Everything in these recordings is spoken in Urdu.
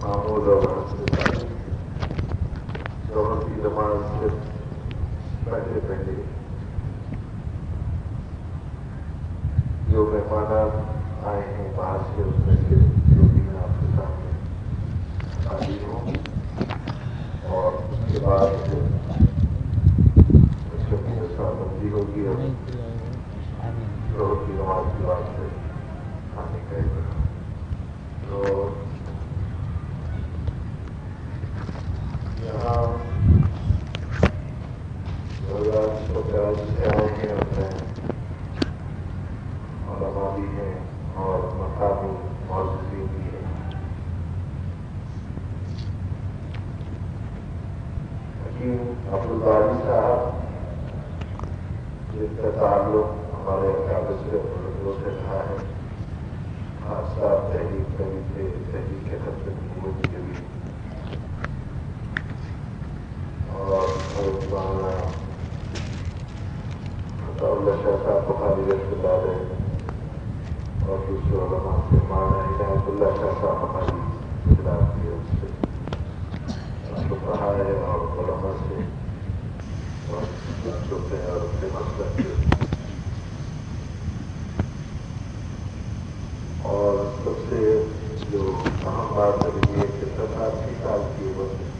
معمول اور ظہر کی نماز سے پہلے جو مہمان آئے ہیں باہر سے اس میں سے جو بھی میں آپ کے سامنے حاضر ہوں، اور اس کے بعد بندی ہوگی اور ظہر کی نماز کے بعد سے کھانے کا تو یہاں کراچی سے آئے ہیں اپنے علماء بھی ہیں اور مقامی معززین بھی ہیں۔ حکیم عبدالباری صاحب جن کا تعلق ہمارے اکابر سے بزرگوں سے رہا ہے، خاصہ تحریک میں بھی تھے، تحریک ختم حکومت کے بھی، اور مولانا اللہ شاہ صاحب بخاری رحمۃ اللہ علیہ اور دوسرے علماء سے مولانا عنایت اللہ شاہ صاحب بخاری گجرات کے اس سے رہا ہے، اور علماء سے اور بچوں سے اور اپنے مسلک سے، اور سب سے جو اہم بات ہے کہ 87 سال کی عمر میں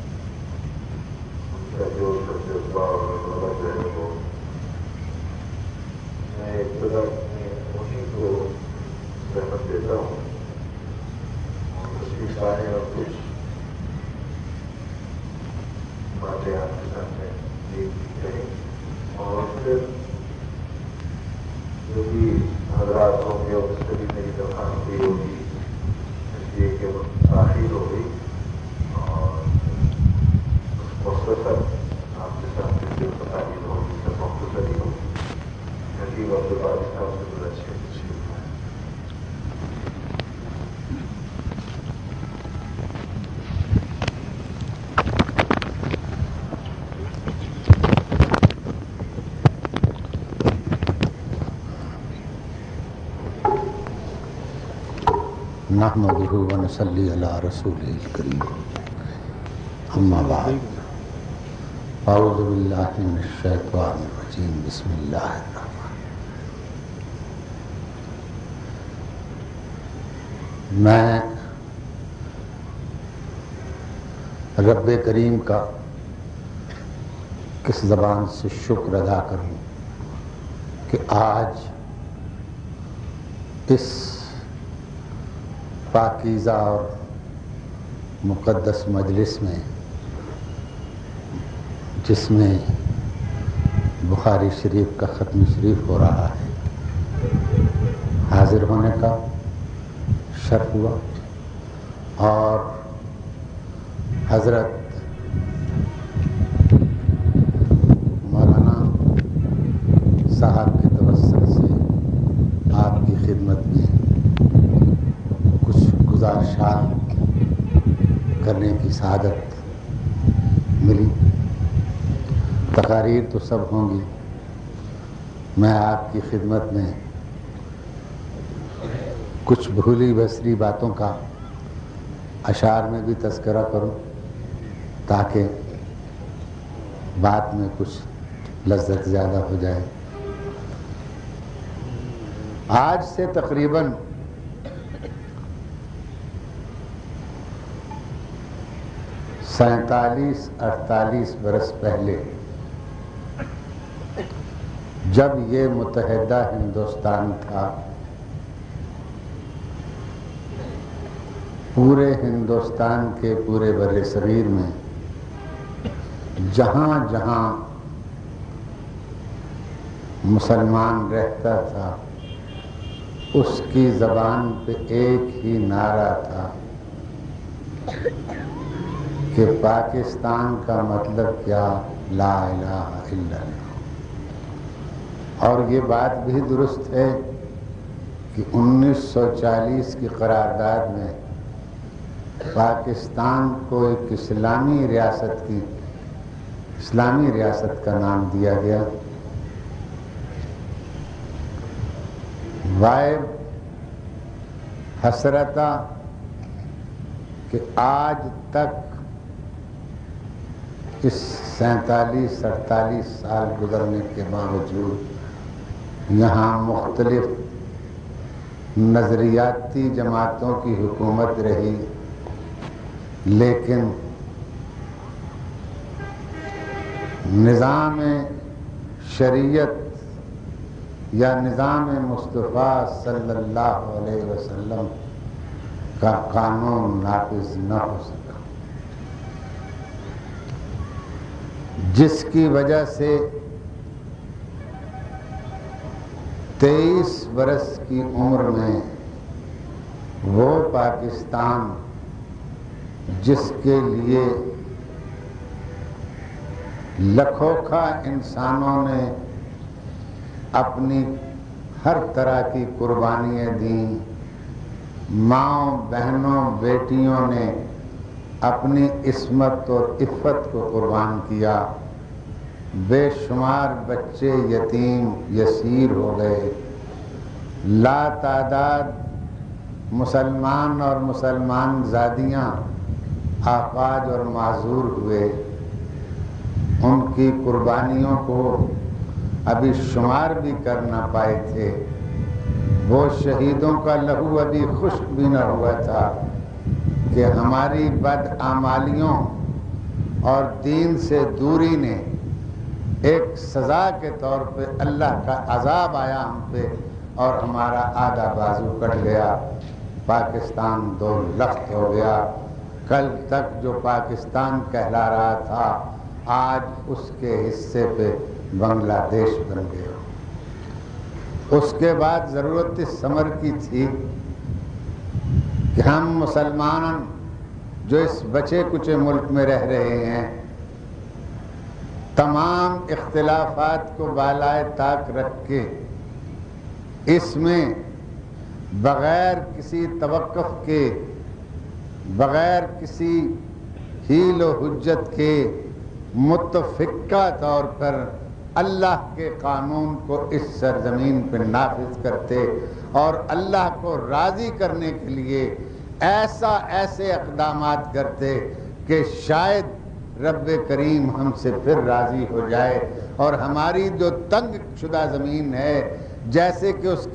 ان کا جو جذبہ اور جذبہ جو ہے وہ میں ابتدا میں انہیں کو رحمت دیتا ہوں اور تشریف لائیں اور کچھ باتیں آپ کے سامنے کہیں، اور پھر جو بھی حضرات ہوں گے اس سے بھی میری درخواست بھی ہوگی اس لیے کہ وہ تاخیر ہو گئی، اور مختصر آپ کے سامنے جو تقاریر ہوگی سب مختصر ہی ہوگی۔ حکیم عبدالباری صاحب سے بڑا اچھے نحمدہ ونصلی علی رسولہ الکریم، اما بعد، اعوذ باللہ من الشیطان الرجیم، بسم اللہ الرحمن۔ میں رب کریم کا کس زبان سے شکر ادا کروں کہ آج اس پاکیزہ اور مقدس مجلس میں، جس میں بخاری شریف کا ختم شریف ہو رہا ہے، حاضر ہونے کا شرف ہوا، اور حضرت مولانا صاحب کے توسط سے آپ کی خدمت میں کچھ گزارشات کرنے کی سعادت ملی۔ تقاریر تو سب ہوں گی، میں آپ کی خدمت میں کچھ بھولی بسری باتوں کا اشعار میں بھی تذکرہ کروں تاکہ بات میں کچھ لذت زیادہ ہو جائے۔ آج سے تقریباً 47-48 برس پہلے، جب یہ متحدہ ہندوستان تھا، پورے ہندوستان کے پورے بر صغیر میں جہاں جہاں مسلمان رہتا تھا اس کی زبان پہ ایک ہی نعرہ تھا کہ پاکستان کا مطلب کیا، لا الہ الا اللہ۔ اور یہ بات بھی درست ہے کہ 1940 کی قرارداد میں پاکستان کو ایک اسلامی ریاست کا نام دیا گیا۔ وائب حسرتا کہ آج تک اس 47-48 سال گزرنے کے باوجود یہاں مختلف نظریاتی جماعتوں کی حکومت رہی، لیکن نظام شریعت یا نظام مصطفیٰ صلی اللہ علیہ وسلم کا قانون نافذ نہ ہو سکا، جس کی وجہ سے 23 برس کی عمر میں وہ پاکستان جس کے لیے لکھوکھا انسانوں نے اپنی ہر طرح کی قربانیاں دیں، ماؤں بہنوں بیٹیوں نے اپنی عصمت اور عفت کو قربان کیا، بے شمار بچے یتیم یسیر ہو گئے، لا تعداد مسلمان اور مسلمان زادیاں آفاج اور معذور ہوئے، ان کی قربانیوں کو ابھی شمار بھی کر نہ پائے تھے، وہ شہیدوں کا لہو ابھی خشک بھی نہ ہوا تھا کہ ہماری بدعمالیوں اور دین سے دوری نے ایک سزا کے طور پہ اللہ کا عذاب آیا ہم پہ اور ہمارا آدھا بازو کٹ گیا، پاکستان 2 لخت ہو گیا۔ کل تک جو پاکستان کہلا رہا تھا آج اس کے حصے پہ بنگلہ دیش بن گیا۔ اس کے بعد ضرورت اس ثمر کی تھی کہ ہم مسلمان جو اس بچے کچے ملک میں رہ رہے ہیں تمام اختلافات کو بالائے طاق رکھ کے اس میں بغیر کسی توقف کے، بغیر کسی حیل و حجت کے متفقہ طور پر اللہ کے قانون کو اس سرزمین پہ نافذ کرتے اور اللہ کو راضی کرنے کے لیے ایسے اقدامات کرتے کہ شاید رب کریم ہم سے پھر راضی ہو جائے اور ہماری جو تنگ شدہ زمین ہے، جیسے کہ اس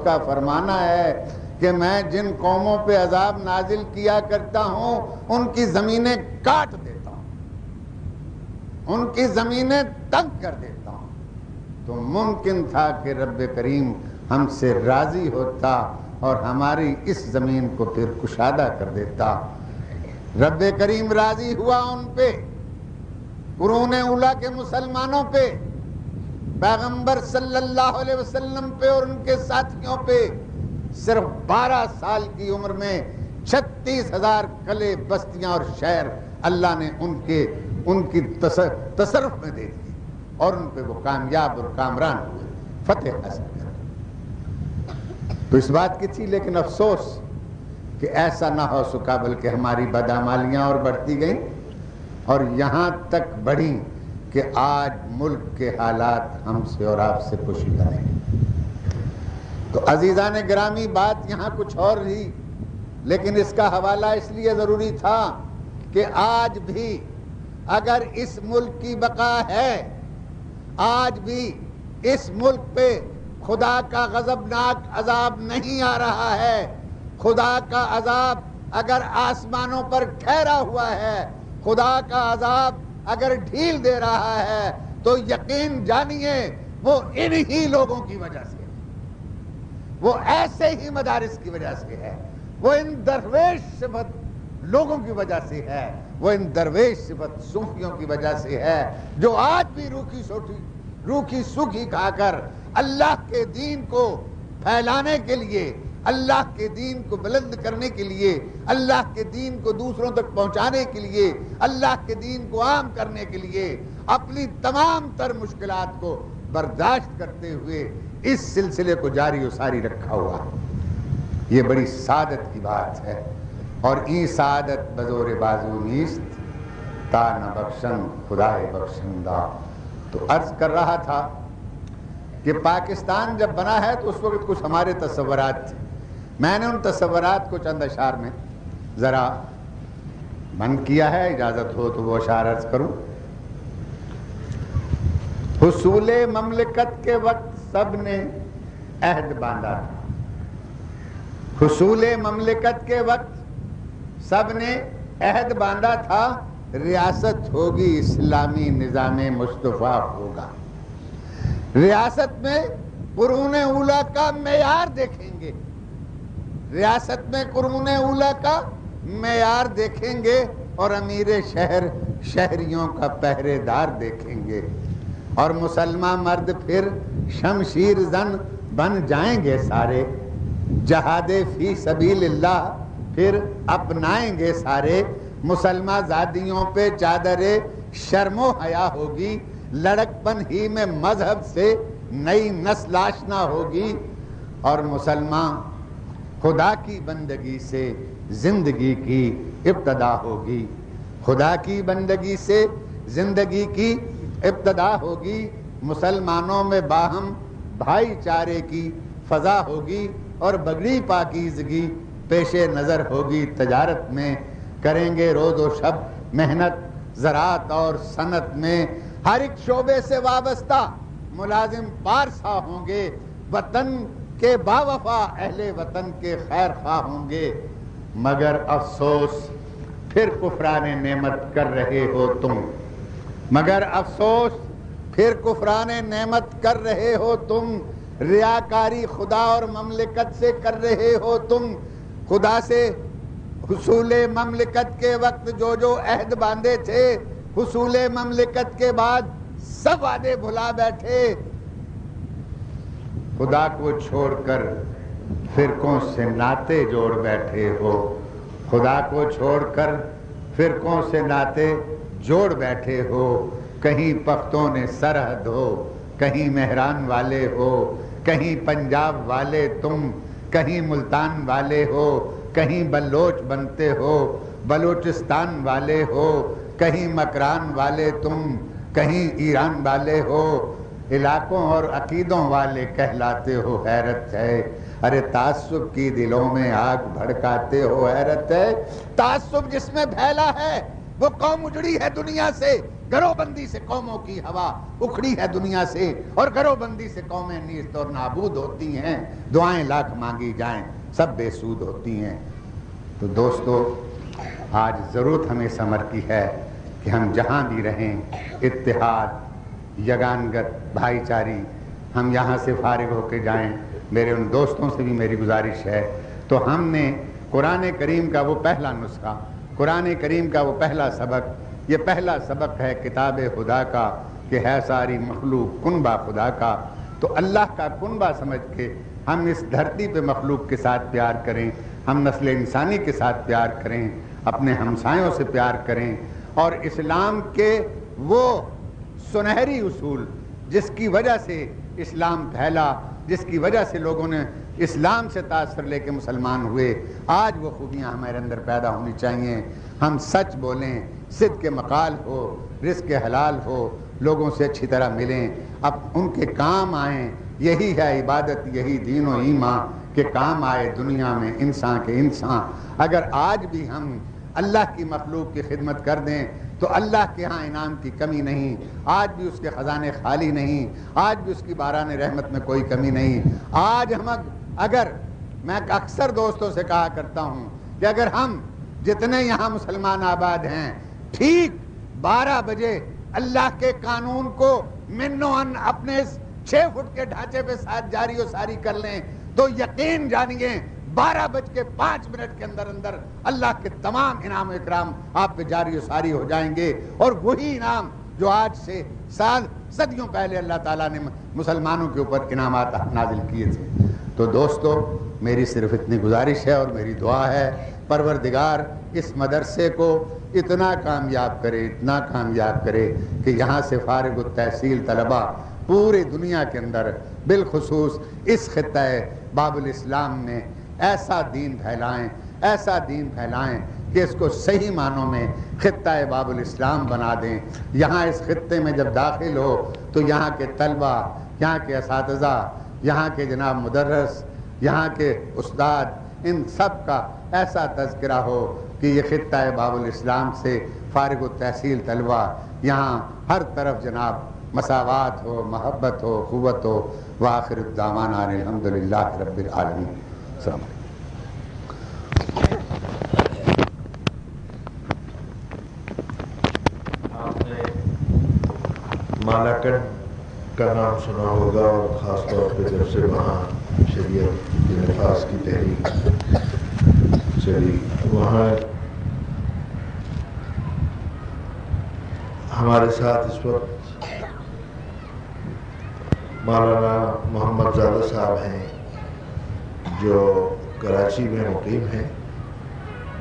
کا فرمانا ہے کہ میں جن قوموں پہ عذاب نازل کیا کرتا ہوں ان کی زمینیں کاٹ دیتا ہوں، ان کی زمینیں تنگ کر دیتا ہوں، تو ممکن تھا کہ رب کریم ہم سے راضی ہوتا اور ہماری اس زمین کو پھر کشادہ کر دیتا۔ رب کریم راضی ہوا ان پہ، قرون اولیٰ کے مسلمانوں پہ، پیغمبر صلی اللہ علیہ وسلم پہ اور ان کے ساتھیوں پہ۔ صرف 12 سال کی عمر میں 36,000 قلعے، بستیاں اور شہر اللہ نے ان کی تصرف میں دے دی اور ان پہ وہ کامیاب اور کامران ہوئے، فتح حاصل کر۔ تو اس بات کی تھی، لیکن افسوس کہ ایسا نہ ہو سکا، بلکہ ہماری بدعمالیاں اور بڑھتی گئیں اور یہاں تک بڑھیں کہ آج ملک کے حالات ہم سے اور آپ سے پوشیدہ ہیں۔ تو عزیزان گرامی، بات یہاں کچھ اور رہی، لیکن اس کا حوالہ اس لیے ضروری تھا کہ آج بھی اگر اس ملک کی بقا ہے، آج بھی اس ملک پہ خدا کا غضبناک عذاب نہیں آ رہا ہے، خدا کا عذاب اگر آسمانوں پر ٹھہرا ہوا ہے، خدا کا عذاب اگر ڈھیل دے رہا ہے تو یقین جانیے وہ انہی لوگوں کی وجہ سے، وہ ایسے ہی مدارس کی وجہ سے ہے، وہ ان درویش صفت لوگوں کی وجہ سے ہے، وہ ان درویش صفت صوفیوں کی وجہ سے ہے جو آج بھی روکھی سوکھی کھا کر اللہ کے دین کو پھیلانے کے لیے، اللہ کے دین کو بلند کرنے کے لیے، اللہ کے دین کو دوسروں تک پہنچانے کے لیے، اللہ کے دین کو عام کرنے کے لیے اپنی تمام تر مشکلات کو برداشت کرتے ہوئے اس سلسلے کو جاری و ساری رکھا ہوا۔ یہ بڑی سعادت کی بات ہے، اور این سعادت بزور بازو نیست تا نہ بخشن خدائے بخشندہ۔ تو عرض کر رہا تھا کہ پاکستان جب بنا ہے تو اس وقت کچھ ہمارے تصورات تھے، میں نے ان تصورات کو چند اشعار میں ذرا بند کیا ہے، اجازت ہو تو وہ اشعار عرض کروں۔ حصول مملکت کے وقت سب نے عہد باندھا تھا، حصول مملکت کے وقت سب نے عہد باندھا تھا، ریاست ہوگی اسلامی نظام مصطفیٰ ہوگا۔ ریاست میں قرون اولیٰ کا معیار دیکھیں گے، ریاست میں قرون اولیٰ کا معیار دیکھیں گے، اور امیر شہر شہریوں کا پہرے دار دیکھیں گے، اور مسلمان مرد پھر شمشیر زن بن جائیں گے سارے، جہاد فی سبیل اللہ پھر اپنائیں گے سارے، مسلمان زادیوں پہ چادر شرم و حیا ہوگی، لڑکپن ہی میں مذہب سے نئی نسل آشنا ہوگی، اور مسلمان خدا کی بندگی سے زندگی کی ابتدا ہوگی، خدا کی بندگی سے زندگی کی ابتدا ہوگی، مسلمانوں میں باہم بھائی چارے کی فضا ہوگی، اور بڑی پاکیزگی پیش نظر ہوگی، تجارت میں کریں گے روز و شب محنت، زراعت اور صنعت میں ہر ایک شعبے سے وابستہ ملازم پارسا ہوں گے، وطن کے باوفا اہل وطن کے خیر خواہ ہوں گے، مگر افسوس پھر کفران نعمت کر رہے ہو تم، مگر افسوس پھر کفران نعمت کر رہے ہو تم، ریاکاری خدا اور مملکت سے کر رہے ہو تم، خدا سے حصول مملکت کے وقت جو جو عہد باندھے تھے، حصول مملکت کے بعد سب وعدے بھلا بیٹھے، خدا کو چھوڑ کر فرقوں سے ناطے جوڑ بیٹھے ہو، خدا کو چھوڑ کر فرقوں سے ناطے جوڑ بیٹھے ہو، کہیں پختون سرحد ہو، کہیں مہران والے ہو، کہیں پنجاب والے تم، کہیں ملتان والے ہو، کہیں بلوچ بنتے ہو، بلوچستان والے ہو، کہیں مکران والے تم، کہیں ایران والے ہو، علاقوں اور عقیدوں والے کہلاتے ہو، حیرت ہے، ارے تعصب کی دلوں میں آگ بھڑکاتے ہو، حیرت ہے، تعصب جس میں پھیلا ہے وہ قوم اجڑی ہے دنیا سے، گروہ بندی سے قوموں کی ہوا اکھڑی ہے دنیا سے، اور گروہ بندی سے قومیں نیست اور نابود ہوتی ہیں، دعائیں لاکھ مانگی جائیں سب بے سود ہوتی ہیں۔ تو دوستو، آج ضرورت ہمیں اس امر کی ہے کہ ہم جہاں بھی رہیں اتحاد، یگانگت، بھائی چاری، ہم یہاں سے فارغ ہو کے جائیں۔ میرے ان دوستوں سے بھی میری گزارش ہے، تو ہم نے قرآن کریم کا وہ پہلا نسخہ، قرآن کریم کا وہ پہلا سبق، یہ پہلا سبق ہے کتاب خدا کا کہ ہے ساری مخلوق کنبہ خدا کا، تو اللہ کا کنبہ سمجھ کے ہم اس دھرتی پہ مخلوق کے ساتھ پیار کریں، ہم نسل انسانی کے ساتھ پیار کریں، اپنے ہمسایوں سے پیار کریں، اور اسلام کے وہ سنہری اصول جس کی وجہ سے اسلام پھیلا، جس کی وجہ سے لوگوں نے اسلام سے تاثر لے کے مسلمان ہوئے، آج وہ خوبیاں ہمارے اندر پیدا ہونی چاہیے۔ ہم سچ بولیں، صدق مقال ہو، رزق حلال ہو، لوگوں سے اچھی طرح ملیں، اب ان کے کام آئیں، یہی ہے عبادت، یہی دین و ایمان کہ کام آئے دنیا میں انسان کے انسان۔ اگر آج بھی ہم اللہ کی مخلوق کی خدمت کر دیں تو اللہ کے ہاں انعام کی کمی نہیں، آج بھی اس کے خزانے خالی نہیں، آج بھی اس کی باران رحمت میں کوئی کمی نہیں۔ آج ہم اگر، میں اکثر دوستوں سے کہا کرتا ہوں کہ اگر ہم جتنے یہاں مسلمان آباد ہیں ٹھیک 12 بجے اللہ کے قانون کو من و عن اپنے 6 فٹ کے ڈھانچے پہ ساتھ جاری و ساری کر لیں تو یقین جانیے 12:05 کے اندر اندر اللہ کے تمام انعام و اکرام آپ پہ جاری و ساری ہو جائیں گے، اور وہی انعام جو آج سے صدیوں پہلے اللہ تعالیٰ نے مسلمانوں کے اوپر انعامات نازل کیے تھے۔ تو دوستو، میری صرف اتنی گزارش ہے اور میری دعا ہے پروردگار اس مدرسے کو اتنا کامیاب کرے، اتنا کامیاب کرے کہ یہاں سے فارغ التحصیل طلباء پوری دنیا کے اندر بالخصوص اس خطہ باب الاسلام میں ایسا دین پھیلائیں، ایسا دین پھیلائیں کہ اس کو صحیح معنوں میں خطہ باب الاسلام بنا دیں۔ یہاں اس خطے میں جب داخل ہو تو یہاں کے طلبہ، یہاں کے اساتذہ، یہاں کے جناب مدرس، یہاں کے استاد، ان سب کا ایسا تذکرہ ہو کہ یہ خطہ باب الاسلام سے فارغ التحصیل طلبہ، یہاں ہر طرف جناب مساوات ہو، محبت ہو، قوت ہو۔ وآخر الدعوانا الحمدللہ رب العالمین۔ السلام علیکم۔ آپ نے مالاکنڈ کا نام سنا ہوگا، اور خاص طور پہ جب سے وہاں شریعت کے نفاذ کی تحریک چلی، وہاں ہمارے ساتھ اس وقت مولانا محمد زادہ صاحب ہیں جو کراچی میں مقیم ہیں،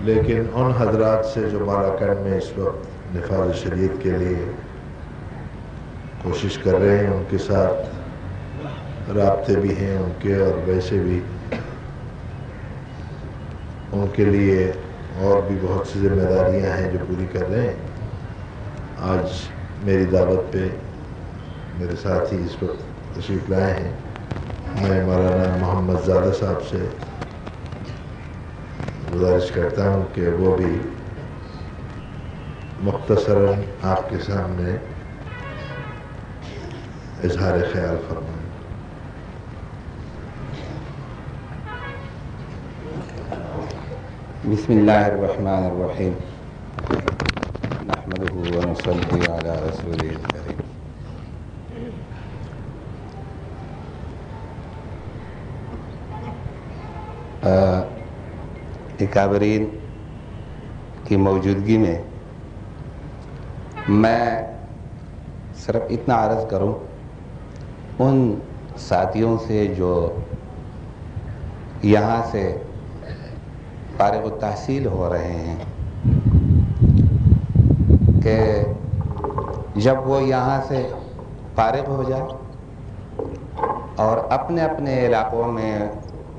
لیکن ان حضرات سے جو مالاکنڈ میں اس وقت نفاذ شریعت کے لیے کوشش کر رہے ہیں، ان کے ساتھ رابطے بھی ہیں ان کے، اور ویسے بھی ان کے لیے اور بھی بہت سی ذمہ داریاں ہیں جو پوری کر رہے ہیں۔ آج میری دعوت پہ میرے ساتھی اس وقت تشریف لائے ہیں۔ میں مولانا محمد زادہ صاحب سے گزارش کرتا ہوں کہ وہ بھی مختصراً آپ کے سامنے اظہار خیال فرمائیں۔ بسم اللہ الرحمن الرحیم، نحمدہ ونصلی علی رسولہ الکریم۔ اکابرین کی موجودگی میں میں صرف اتنا عرض کروں ان ساتھیوں سے جو یہاں سے فارغ التحصیل ہو رہے ہیں کہ جب وہ یہاں سے فارغ ہو جائے اور اپنے اپنے علاقوں میں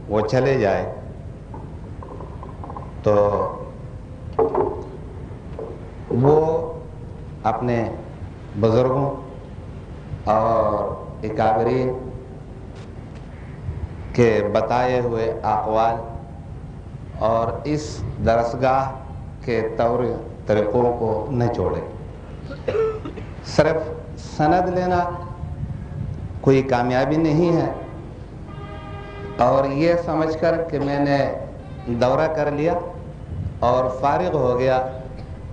وہ چلے جائے تو وہ اپنے بزرگوں اور اکابرین کے بتائے ہوئے اقوال اور اس درسگاہ کے طور طریقوں کو نہ چھوڑے۔ صرف سند لینا کوئی کامیابی نہیں ہے، اور یہ سمجھ کر کہ میں نے دورہ کر لیا اور فارغ ہو گیا،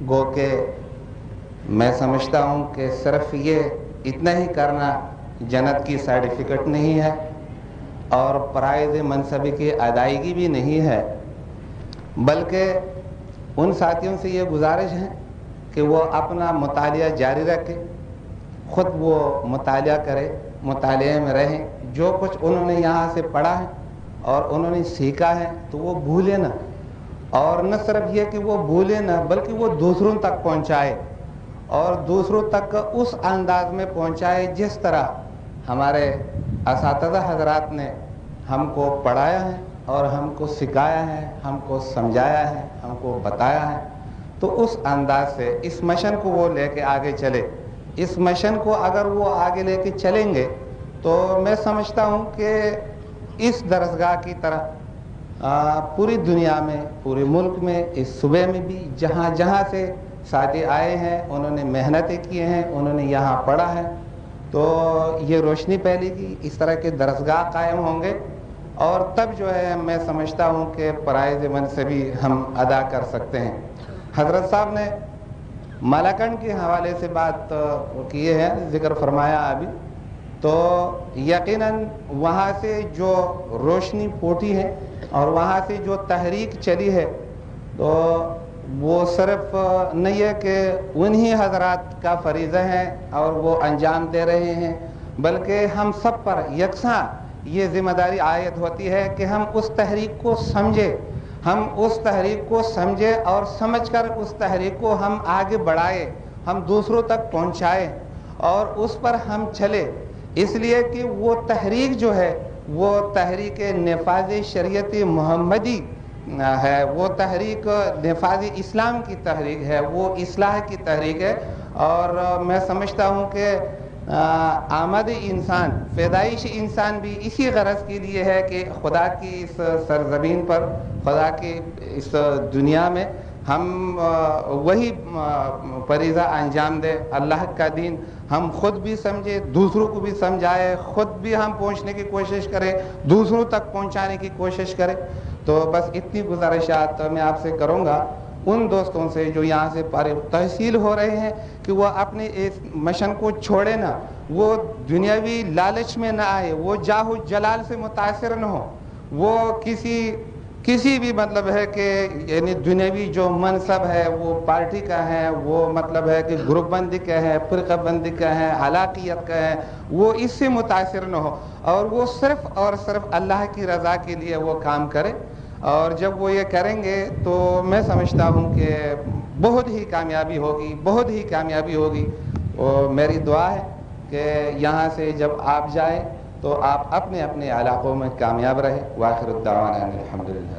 گو کہ میں سمجھتا ہوں کہ صرف یہ اتنا ہی کرنا جنت کی سرٹیفکیٹ نہیں ہے اور پرائز منصبی کی ادائیگی بھی نہیں ہے، بلکہ ان ساتھیوں سے یہ گزارش ہے کہ وہ اپنا مطالعہ جاری رکھے، خود وہ مطالعہ کرے، مطالعے میں رہیں، جو کچھ انہوں نے یہاں سے پڑھا ہے اور انہوں نے سیکھا ہے تو وہ بھولے نہ، اور نہ صرف یہ کہ وہ بھولے نہ بلکہ وہ دوسروں تک پہنچائے، اور دوسروں تک اس انداز میں پہنچائے جس طرح ہمارے اساتذہ حضرات نے ہم کو پڑھایا ہے اور ہم کو سکھایا ہے، ہم کو سمجھایا ہے، ہم کو بتایا ہے۔ تو اس انداز سے اس مشن کو وہ لے کے آگے چلے۔ اس مشن کو اگر وہ آگے لے کے چلیں گے تو میں سمجھتا ہوں کہ اس درسگاہ کی طرح پوری دنیا میں، پورے ملک میں، اس صوبے میں بھی جہاں جہاں سے ساتھی آئے ہیں، انہوں نے محنتیں کی ہیں، انہوں نے یہاں پڑھا ہے، تو یہ روشنی پھیلے گی، اس طرح کے درسگاہ قائم ہوں گے، اور تب جو ہے میں سمجھتا ہوں کہ فرائض منصبی ہم ادا کر سکتے ہیں۔ حضرت صاحب نے مالاکنڈ کے حوالے سے بات کیے ہیں، ذکر فرمایا ابھی، تو یقیناً وہاں سے جو روشنی پھوٹی ہے اور وہاں سے جو تحریک چلی ہے تو وہ صرف نہیں ہے کہ انہی حضرات کا فریضہ ہے اور وہ انجام دے رہے ہیں، بلکہ ہم سب پر یکساں یہ ذمہ داری عائد ہوتی ہے کہ ہم اس تحریک کو سمجھیں، ہم اس تحریک کو سمجھیں اور سمجھ کر اس تحریک کو ہم آگے بڑھائیں، ہم دوسروں تک پہنچائیں اور اس پر ہم چلے، اس لیے کہ وہ تحریک جو ہے وہ تحریک نفاذ شریعت محمدی ہے، وہ تحریک نفاذ اسلام کی تحریک ہے، وہ اصلاح کی تحریک ہے، اور میں سمجھتا ہوں کہ آمد انسان، پیدائش انسان بھی اسی غرض کے لیے ہے کہ خدا کی اس سرزمین پر، خدا کی اس دنیا میں ہم وہی فریضہ انجام دیں، اللہ کا دین ہم خود بھی سمجھے، دوسروں کو بھی سمجھائے، خود بھی ہم پہنچنے کی کوشش کریں، دوسروں تک پہنچانے کی کوشش کریں۔ تو بس اتنی گزارشات میں آپ سے کروں گا ان دوستوں سے جو یہاں سے فارغ تحصیل ہو رہے ہیں کہ وہ اپنے اس مشن کو چھوڑے نہ، وہ دنیاوی لالچ میں نہ آئے، وہ جاہ و جلال سے متاثر نہ ہو، وہ کسی بھی مطلب ہے کہ یعنی دنیاوی جو منصب ہے وہ پارٹی کا ہے، وہ مطلب ہے کہ گروپ بندی کا ہے، فرقہ بندی کا ہے، علاقیت کا ہے، وہ اس سے متاثر نہ ہو، اور وہ صرف اور صرف اللہ کی رضا کے لیے وہ کام کرے۔ اور جب وہ یہ کریں گے تو میں سمجھتا ہوں کہ بہت ہی کامیابی ہوگی، بہت ہی کامیابی ہوگی۔ اور میری دعا ہے کہ یہاں سے جب آپ جائیں تو آپ اپنے اپنے علاقوں میں کامیاب رہے۔ وآخر الدعوانا ان الحمدللہ۔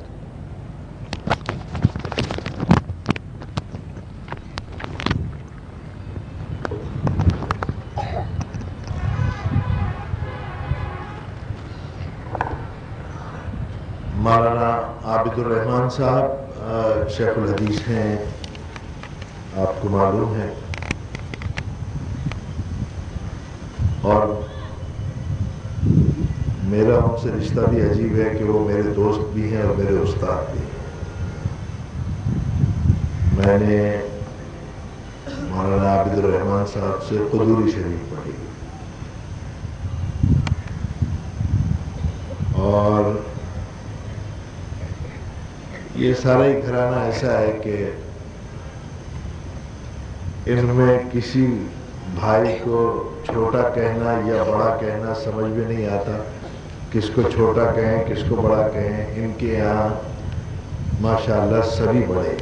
مولانا عابد الرحمان صاحب شیخ الحدیث ہیں، آپ کو معلوم ہے، اور میرا ان سے رشتہ بھی عجیب ہے کہ وہ میرے دوست بھی ہیں اور میرے استاد بھی ہیں۔ میں نے مولانا عابد الرحمان صاحب سے قدوری شریف پڑھی، اور یہ سارا ہی گھرانہ ایسا ہے کہ ان میں کسی بھائی کو چھوٹا کہنا یا بڑا کہنا سمجھ میں نہیں آتا، کس کو چھوٹا کہیں کس کو بڑا کہیں۔ ان کے یہاں ماشاءاللہ سبھی بڑے۔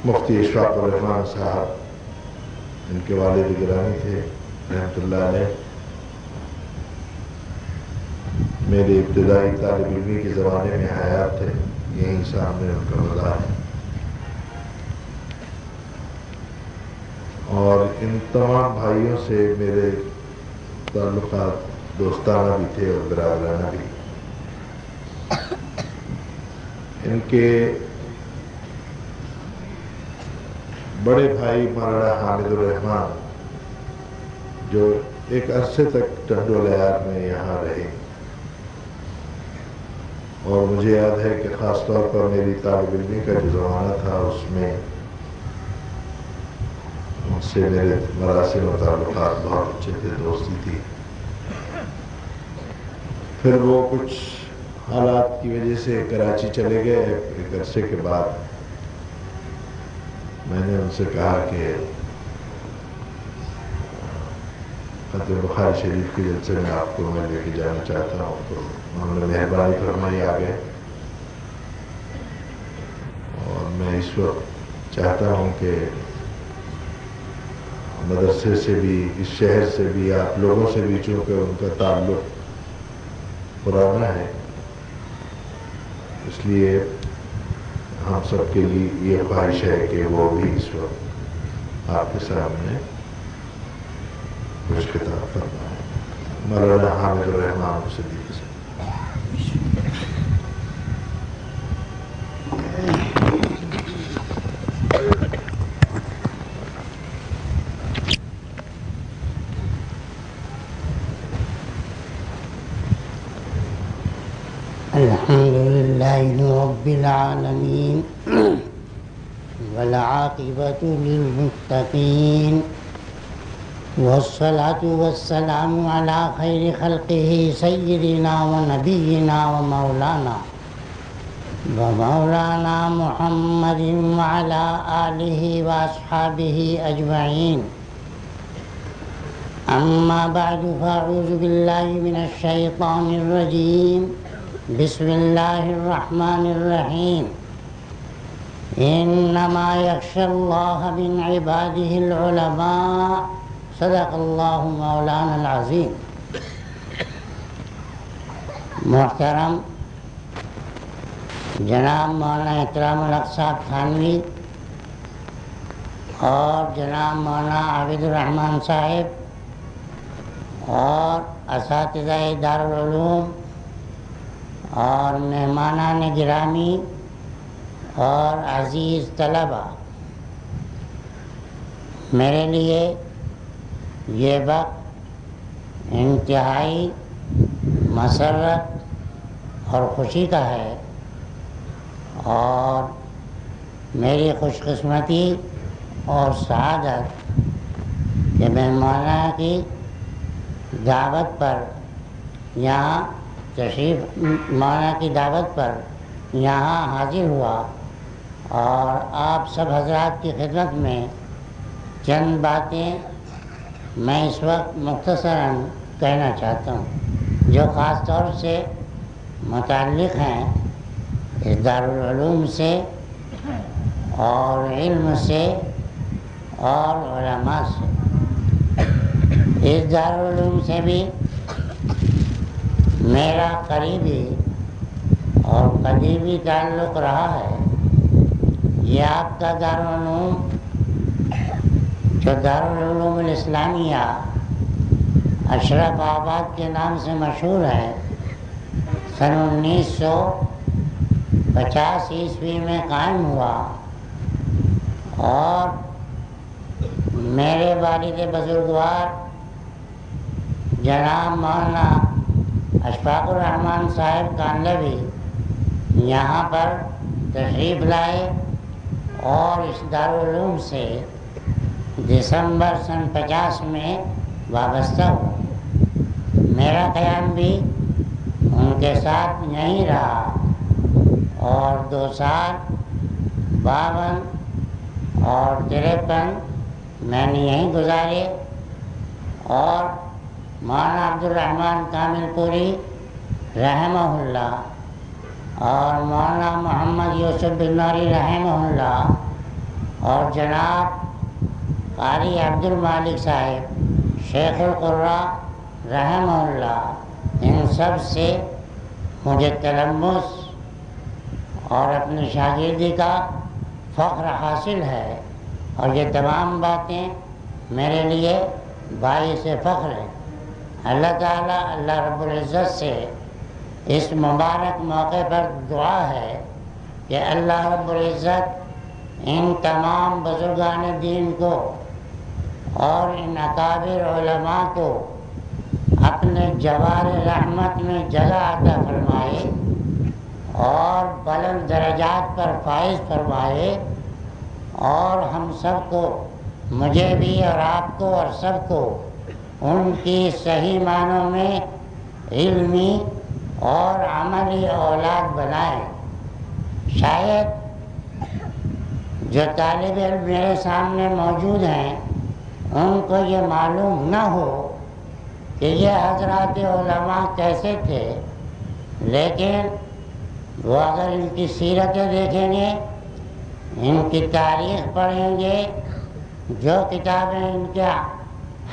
مفتی اشفاق الرحمان صاحب ان کے والد گرامی تھے رحمۃ اللہ علیہ، میرے ابتدائی طالب علمی کے زمانے میں حیات تھے، یہیں سامنے ان کا مزار ہے۔ اور ان تمام بھائیوں سے میرے تعلقات دوستانہ بھی تھے اور برادرانہ بھی۔ ان کے بڑے بھائی مولانا حامد الرحمان جو ایک عرصے تک ٹنڈو لیار میں یہاں رہے، اور مجھے یاد ہے کہ خاص طور پر میری طالب علمی کا جو زمانہ تھا اس میں ان سے میرے مراسم و تعلقات بہت اچھے تھے، دوستی تھی۔ پھر وہ کچھ حالات کی وجہ سے کراچی چلے گئے۔ ایک عرصے کے بعد میں نے ان سے کہا کہ ختم بخاری شریف کے جلسے میں آپ کو میں لے کے جانا چاہتا ہوں، تو انہوں نے مہربانی فرمائی، آ گئے۔ اور میں اس وقت چاہتا ہوں کہ مدرسے سے بھی، اس شہر سے بھی، آپ لوگوں سے بھی، چونکہ ان کا تعلق پرانا ہے، اس لیے ہم سب کے لیے یہ خواہش ہے کہ وہ بھی اس وقت آپ کے سامنے کچھ خطاب فرمائیں۔ مولانا حامد الرحمان صدیقی سے۔ الحمدللہ رب العالمین والعاقبۃ للمتقین والصلاة والسلام علی خیر خلقہ سیدنا و نبینا و مولانا محمد وعلی آلہ و اصحابہ اجمعین۔ اما بعد فاعوذ باللہ من الشیطان الرجیم، بسم اللہ الرحمن الرحیم۔ انما یخشی اللہ من عبادہ العلماء، صدق اللہ مولانا العظیم۔ محترم جناب مولانا اکرام الحق صاحب تھانوی اور جناب مولانا عابد الرحمان صاحب اور اساتذہ دارالعلوم اور مہمانان گرامی اور عزیز طلبہ، میرے لیے یہ وقت انتہائی مسرت اور خوشی کا ہے، اور میری خوش قسمتی اور سعادت کہ میں مولانا کی دعوت پر یہاں مولانا کی دعوت پر یہاں حاضر ہوا، اور آپ سب حضرات کی خدمت میں چند باتیں میں اس وقت مختصراً کہنا چاہتا ہوں، جو خاص طور سے متعلق ہیں اس دارالعلوم سے اور علم سے اور علماء سے۔ اس دارالعلوم سے بھی میرا قریبی اور قدیمی تعلق رہا ہے۔ یہ آپ کا دارالعلوم جو دارالعلوم الاسلامیہ اشرف آباد کے نام سے مشہور ہے، سن 1950 عیسوی میں قائم ہوا، اور میرے والد بزرگوار جناب مولانا اشفاق الرحمن صاحب کاندھلوی یہاں پر تشریف لائے اور اس دارالعلوم سے دسمبر سن 50 میں وابستہ ہوا۔ میرا قیام بھی ان کے ساتھ یہیں رہا، اور 2 سال 52 اور 53 میں نے یہیں گزارے، اور مولانا عبدالرحمن کامل پوری رحمہ اللہ اور مولانا محمد یوسف بنوری رحمہ اللہ اور جناب قاری عبدالمالک صاحب شیخ القراء رحمہ اللہ، ان سب سے مجھے تلمس اور اپنی شاگردی کا فخر حاصل ہے، اور یہ تمام باتیں میرے لیے باعث فخر ہیں۔ اللہ تعالیٰ اللہ رب العزت سے اس مبارک موقع پر دعا ہے کہ اللہ رب العزت ان تمام بزرگان دین کو اور ان اکابر علماء کو اپنے جوار رحمت میں جگہ عطا فرمائے اور بلند درجات پر فائز فرمائے، اور ہم سب کو، مجھے بھی اور آپ کو اور سب کو، ان کی صحیح معنوں میں علمی اور عملی اولاد بنائے۔ شاید جو طالب علم میرے سامنے موجود ہیں ان کو یہ معلوم نہ ہو کہ یہ حضرات علماء کیسے تھے، لیکن وہ اگر ان کی سیرتیں دیکھیں گے، ان کی تاریخ پڑھیں گے، جو کتابیں ان کے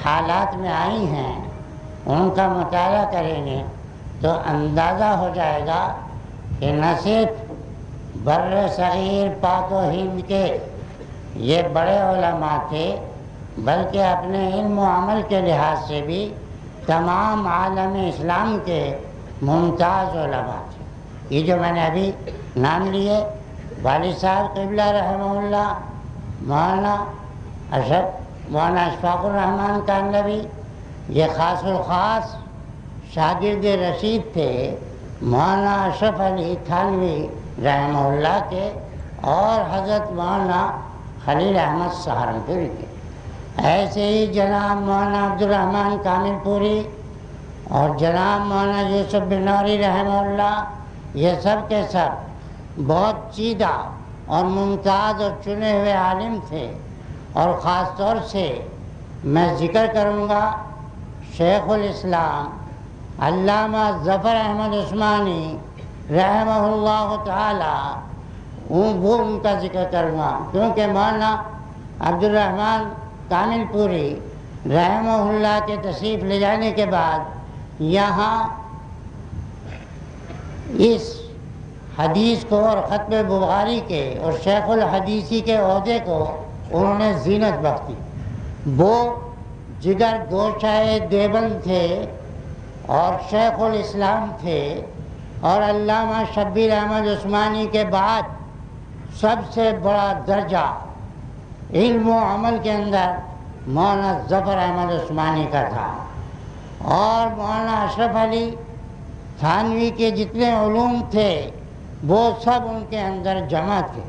حالات میں آئی ہیں ان کا مطالعہ کریں گے، تو اندازہ ہو جائے گا کہ نہ صرف بر صغیر پاک و ہند کے یہ بڑے علماء تھے، بلکہ اپنے علم و عمل کے لحاظ سے بھی تمام عالم اسلام کے ممتاز علماء تھے۔ یہ جو میں نے ابھی نام لیے، والد صاحب قبلہ رحمہ اللہ، مولانا اشفاق الرحمن کاندھلوی، یہ خاص الخاص شاگرد رشید تھے مولانا اشرف علی تھانوی رحمہ اللہ کے، اور حضرت مولانا خلیل احمد سہارنپوری کے۔ ایسے ہی جناب مولانا عبدالرحمن کامل پوری اور جناب مولانا یوسف بنوری رحمہ اللہ، یہ سب کے سب بہت چیدہ اور ممتاز اور چنے ہوئے عالم تھے، اور خاص طور سے میں ذکر کروں گا شیخ الاسلام علامہ ظفر احمد عثمانی رحمہ اللہ تعالی، وہ ان کا ذکر کروں گا، کیونکہ مولانا عبدالرحمن کامل پوری رحمہ اللہ کے تشریف لے جانے کے بعد یہاں اس حدیث کو اور ختم بخاری کے اور شیخ الحدیثی کے عہدے کو انہوں نے زینت بخشی۔ وہ جگر گوشہ دیوبند تھے اور شیخ الاسلام تھے، اور علامہ شبیر احمد عثمانی کے بعد سب سے بڑا درجہ علم و عمل کے اندر مولانا ظفر احمد عثمانی کا تھا، اور مولانا اشرف علی تھانوی کے جتنے علوم تھے وہ سب ان کے اندر جمع تھے۔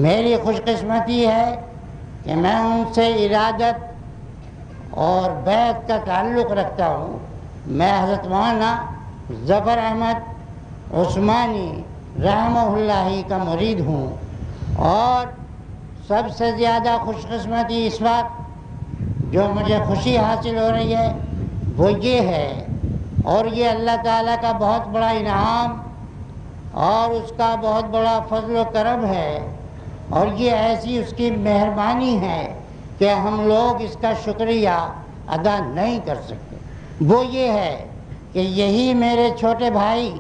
میری خوش قسمتی ہے کہ میں ان سے ارادت اور بیعت کا تعلق رکھتا ہوں۔ میں حضرت مولانا ظفر احمد عثمانی رحمہ اللہ کا مرید ہوں، اور سب سے زیادہ خوش قسمتی اس وقت جو مجھے خوشی حاصل ہو رہی ہے وہ یہ ہے، اور یہ اللہ تعالیٰ کا بہت بڑا انعام اور اس کا بہت بڑا فضل و کرم ہے، اور یہ ایسی اس کی مہربانی ہے کہ ہم لوگ اس کا شکریہ ادا نہیں کر سکتے۔ وہ یہ ہے کہ یہی میرے چھوٹے بھائی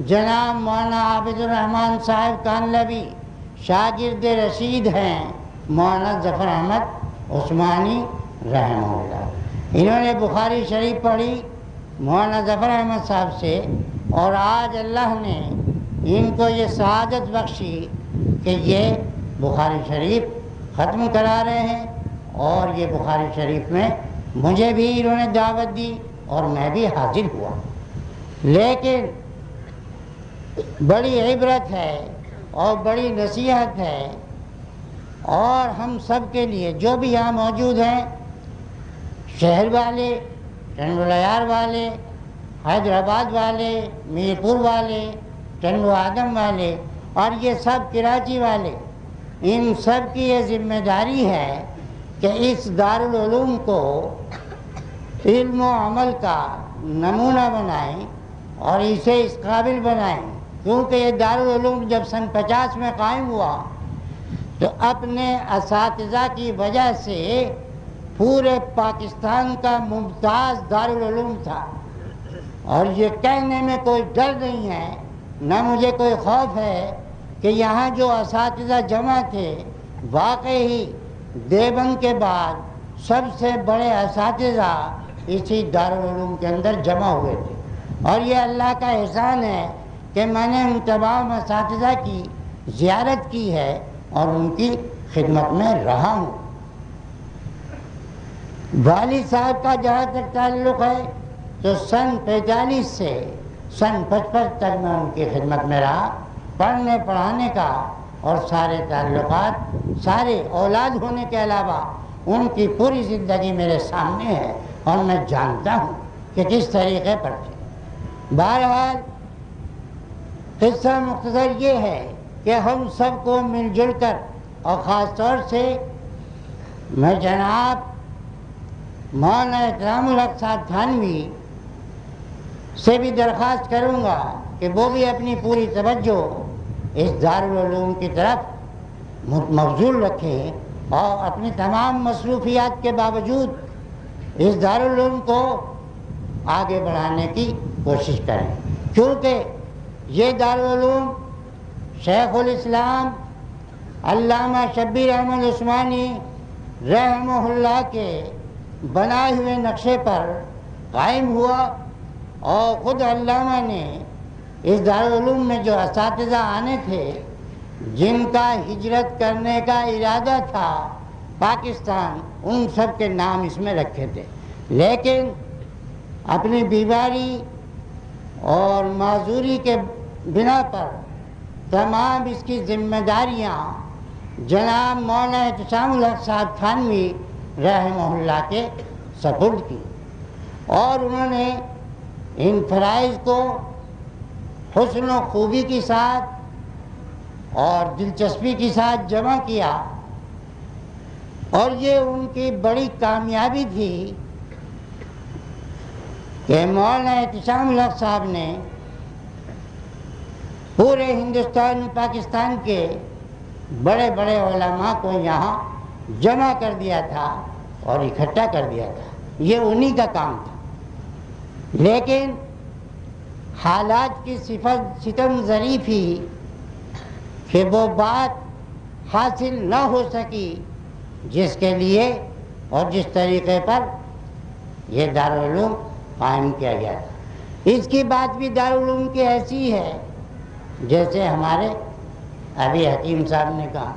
جناب مولانا عابد الرحمن صاحب کانلوی شاگرد رشید ہیں مولانا ظفر احمد عثمانی رحمہ اللہ۔ انہوں نے بخاری شریف پڑھی مولانا ظفر احمد صاحب سے، اور آج اللہ نے ان کو یہ سعادت بخشی کہ یہ بخاری شریف ختم کرا رہے ہیں، اور یہ بخاری شریف میں مجھے بھی انہوں نے دعوت دی اور میں بھی حاضر ہوا۔ لیکن بڑی عبرت ہے اور بڑی نصیحت ہے، اور ہم سب کے لیے جو بھی یہاں موجود ہیں، شہر والے، ٹنڈولایار والے، حیدرآباد والے، میر پور والے، ٹنڈو آدم والے، اور یہ سب کراچی والے، ان سب کی یہ ذمہ داری ہے کہ اس دارالعلوم کو علم و عمل کا نمونہ بنائیں اور اسے اس قابل بنائیں، کیونکہ یہ دارالعلوم جب سن 50 میں قائم ہوا تو اپنے اساتذہ کی وجہ سے پورے پاکستان کا ممتاز دارالعلوم تھا، اور یہ کہنے میں کوئی ڈر نہیں ہے، نہ مجھے کوئی خوف ہے کہ یہاں جو اساتذہ جمع تھے واقعی دیوبند کے بعد سب سے بڑے اساتذہ اسی دارالعلوم کے اندر جمع ہوئے تھے، اور یہ اللہ کا احسان ہے کہ میں نے ان تمام اساتذہ کی زیارت کی ہے اور ان کی خدمت میں رہا ہوں۔ والد صاحب کا جہاں تک تعلق ہے تو سن 45 سے سن 55 تک میں ان کی خدمت میں رہا، پڑھنے پڑھانے کا اور سارے تعلقات، سارے اولاد ہونے کے علاوہ ان کی پوری زندگی میرے سامنے ہے، اور میں جانتا ہوں کہ کس طریقے پر تھی۔ بہرحال قصہ مختصر یہ ہے کہ ہم سب کو مل جل کر، اور خاص طور سے میں جناب مولانا اکرام الحق صاحب تھانوی سے بھی درخواست کروں گا کہ وہ بھی اپنی پوری توجہ اس دارالعلوم کی طرف مبذول رکھیں، اور اپنی تمام مصروفیات کے باوجود اس دارالعلوم کو آگے بڑھانے کی کوشش کریں، کیونکہ یہ دارالعلوم شیخ الاسلام علامہ شبیر احمد عثمانی رحمہ اللہ کے بنائے ہوئے نقشے پر قائم ہوا، اور خود علامہ نے اس دارالعلوم میں جو اساتذہ آنے تھے جن کا ہجرت کرنے کا ارادہ تھا پاکستان، ان سب کے نام اس میں رکھے تھے، لیکن اپنی بیماری اور معذوری کے بنا پر تمام اس کی ذمہ داریاں جناب مولانا احتشام الحق صاحب تھانوی رحمہ اللہ کے سپرد کی، اور انہوں نے ان فرائض کو حسن و خوبی کے ساتھ اور دلچسپی کے ساتھ جمع کیا، اور یہ ان کی بڑی کامیابی تھی کہ مولانا احتشام الحق صاحب نے پورے ہندوستان پاکستان کے بڑے بڑے علماء کو یہاں جمع کر دیا تھا اور اکٹھا کر دیا تھا، یہ انہی کا کام تھا، لیکن حالات کی صفت ستم ظریف ہی کہ وہ بات حاصل نہ ہو سکی جس کے لیے اور جس طریقے پر یہ دارالعلوم قائم کیا گیا تھا۔ اس کی بات بھی دارالعلوم کی ایسی ہے جیسے ہمارے ابھی حکیم صاحب نے کہا،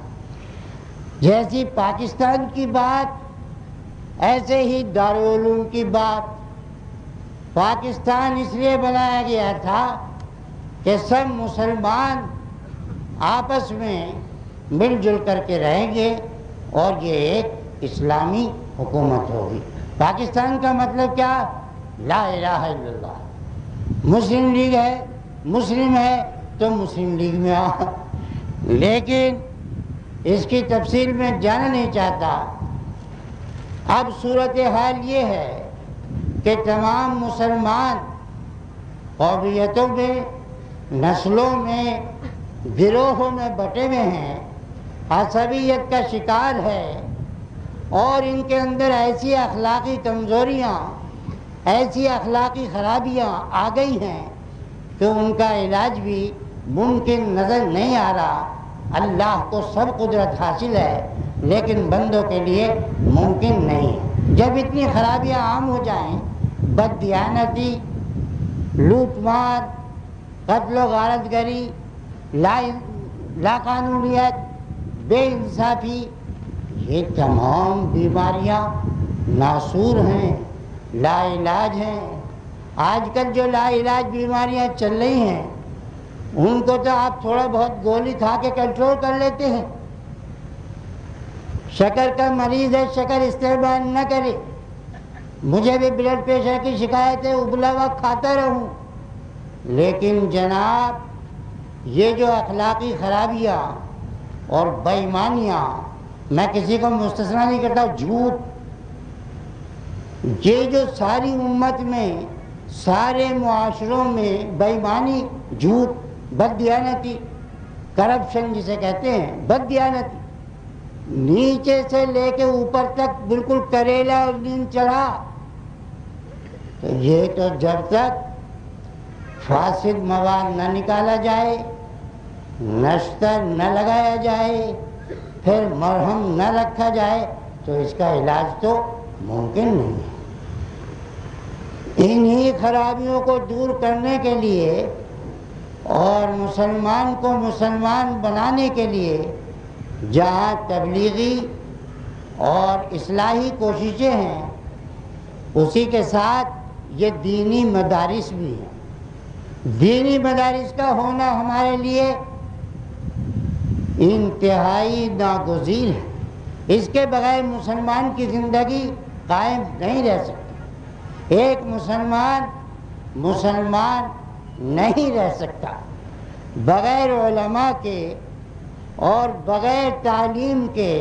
جیسی پاکستان کی بات ایسے ہی دارالعلوم کی بات۔ پاکستان اس لیے بنایا گیا تھا کہ سب مسلمان آپس میں مل جل کر کے رہیں گے اور یہ ایک اسلامی حکومت ہوگی۔ پاکستان کا مطلب کیا؟ لا الہ الا اللہ۔ مسلم لیگ ہے، مسلم ہے تو مسلم لیگ میں آ، لیکن اس کی تفصیل میں جانا نہیں چاہتا۔ اب صورتحال یہ ہے کہ تمام مسلمان قومیتوں میں، نسلوں میں، گروہوں میں بٹے ہوئے ہیں، عصبیت کا شکار ہے، اور ان کے اندر ایسی اخلاقی کمزوریاں، ایسی اخلاقی خرابیاں آ گئی ہیں کہ ان کا علاج بھی ممکن نظر نہیں آ رہا۔ اللہ کو سب قدرت حاصل ہے لیکن بندوں کے لیے ممکن نہیں ہے۔ جب اتنی خرابیاں عام ہو جائیں، بددیانتی، لوٹ مار، قتل و غارت گری، لا قانونیت، بے انصافی، یہ تمام بیماریاں ناسور ہیں، لا علاج ہیں۔ آج کل جو لا علاج بیماریاں چل رہی ہیں ان کو تو آپ تھوڑا بہت گولی کھا کے کنٹرول کر لیتے ہیں۔ شکر کا مریض ہے، شکر استعمال نہ کرے۔ مجھے بھی بلڈ پریشر کی شکایت ہے، ابلا ہوا کھاتا رہوں، لیکن جناب یہ جو اخلاقی خرابیاں اور بے ایمانیاں، میں کسی کو مستثنیٰ نہیں کرتا، جھوٹ، یہ جو ساری امت میں، سارے معاشروں میں بے ایمانی، جھوٹ، بددیانتی، کرپشن جسے کہتے ہیں، بددیانتی، نیچے سے لے کے اوپر تک بالکل کریلا اور نیم چڑھا، تو یہ تو جب تک فاسد مواد نہ نکالا جائے، نشتر نہ لگایا جائے، پھر مرہم نہ رکھا جائے تو اس کا علاج تو ممکن نہیں ہے۔ انہی خرابیوں کو دور کرنے کے لیے اور مسلمان کو مسلمان بنانے کے لیے جہاں تبلیغی اور اصلاحی کوششیں ہیں، اسی کے ساتھ یہ دینی مدارس بھی ہیں۔ دینی مدارس کا ہونا ہمارے لیے انتہائی ناگزیر ہے۔ اس کے بغیر مسلمان کی زندگی قائم نہیں رہ سکتی۔ ایک مسلمان نہیں رہ سکتا بغیر علماء کے اور بغیر تعلیم کے۔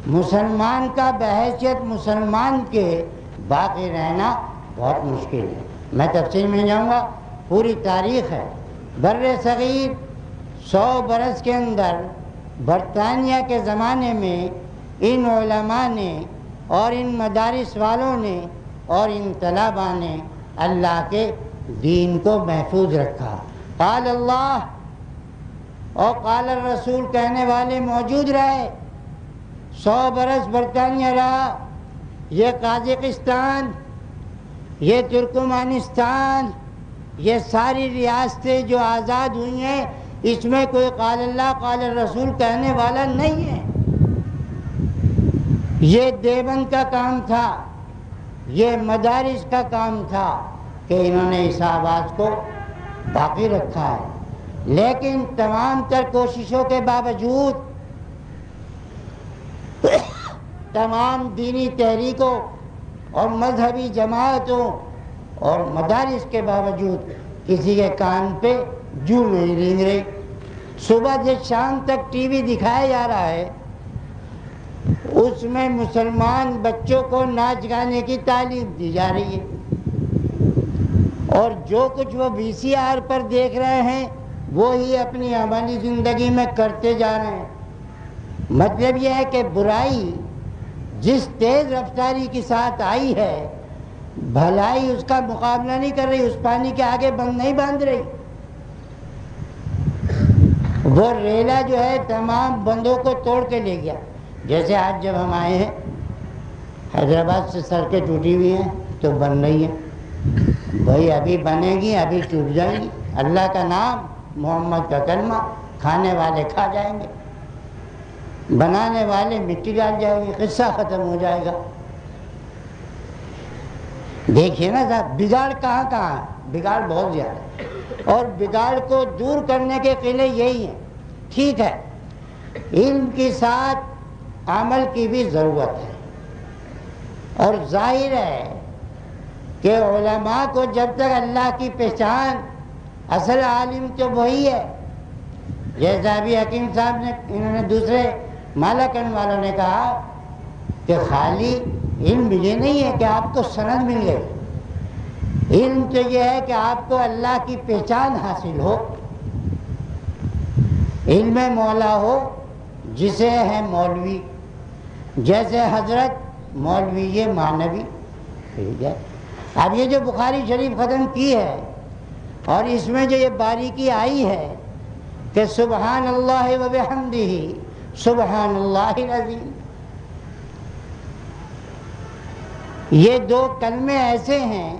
مسلمان کا بحیثیت مسلمان کے باقی رہنا بہت مشکل ہے۔ میں تفصیل میں جاؤں گا، پوری تاریخ ہے۔ بر صغیر 100 برس کے اندر برطانیہ کے زمانے میں ان علماء نے اور ان مدارس والوں نے اور ان طلباء نے اللہ کے دین کو محفوظ رکھا۔ قال اللہ اور قال الرسول کہنے والے موجود رہے۔ 100 برس برطانیہ رہا۔ یہ قازقستان، یہ ترکمانستان، یہ ساری ریاستیں جو آزاد ہوئی ہیں، اس میں کوئی قال اللہ قال الرسول کہنے والا نہیں ہے۔ یہ دیوبند کا کام تھا، یہ مدارس کا کام تھا کہ انہوں نے اس آواز کو باقی رکھا ہے۔ لیکن تمام تر کوششوں کے باوجود، تمام دینی تحریکوں اور مذہبی جماعتوں اور مدارس کے باوجود کسی کے کان پہ جوں نہیں رینگ رہی۔ صبح سے شام تک ٹی وی دکھایا جا رہا ہے، اس میں مسلمان بچوں کو ناچ گانے کی تعلیم دی جا رہی ہے، اور جو کچھ وہ VCR پر دیکھ رہے ہیں وہی اپنی عملی زندگی میں کرتے جا رہے ہیں۔ مطلب یہ ہے کہ برائی جس تیز رفتاری کے ساتھ آئی ہے، بھلائی اس کا مقابلہ نہیں کر رہی، اس پانی کے آگے بند نہیں باندھ رہی۔ وہ ریلا جو ہے تمام بندوں کو توڑ کے لے گیا۔ جیسے آج جب ہم آئے ہیں، حیدرآباد سے سڑکیں ٹوٹی ہوئی ہیں تو بن رہی ہیں، بھائی ابھی بنے گی، ابھی ٹوٹ جائیں گی۔ اللہ کا نام، محمد کا کلمہ، کھانے والے کھا جائیں گے، بنانے والے مٹی ڈال جائیں گے، قصہ ختم ہو جائے گا۔ دیکھیے نا صاحب، بگاڑ کہاں کہاں ہے؟ بگاڑ بہت زیادہ ہے، اور بگاڑ کو دور کرنے کے قلعے یہی ہیں۔ ٹھیک ہے، علم کے ساتھ عمل کی بھی ضرورت ہے، اور ظاہر ہے کہ علماء کو جب تک اللہ کی پہچان، اصل عالم تو وہی ہے، جیسا ابھی حکیم صاحب نے، انہوں نے دوسرے مالاکنڈ والوں نے کہا کہ خالی علم یہ نہیں ہے کہ آپ کو سند مل گئی، علم تو یہ ہے کہ آپ کو اللہ کی پہچان حاصل ہو، علم مولا ہو، جسے ہے مولوی، جیسے حضرت مولوی مانوی۔ ٹھیک ہے، اب یہ جو بخاری شریف ختم کی ہے، اور اس میں جو یہ باریکی آئی ہے کہ سبحان اللہ و بحمدہ سبحان اللہ العظیم، یہ دو کلمے ایسے ہیں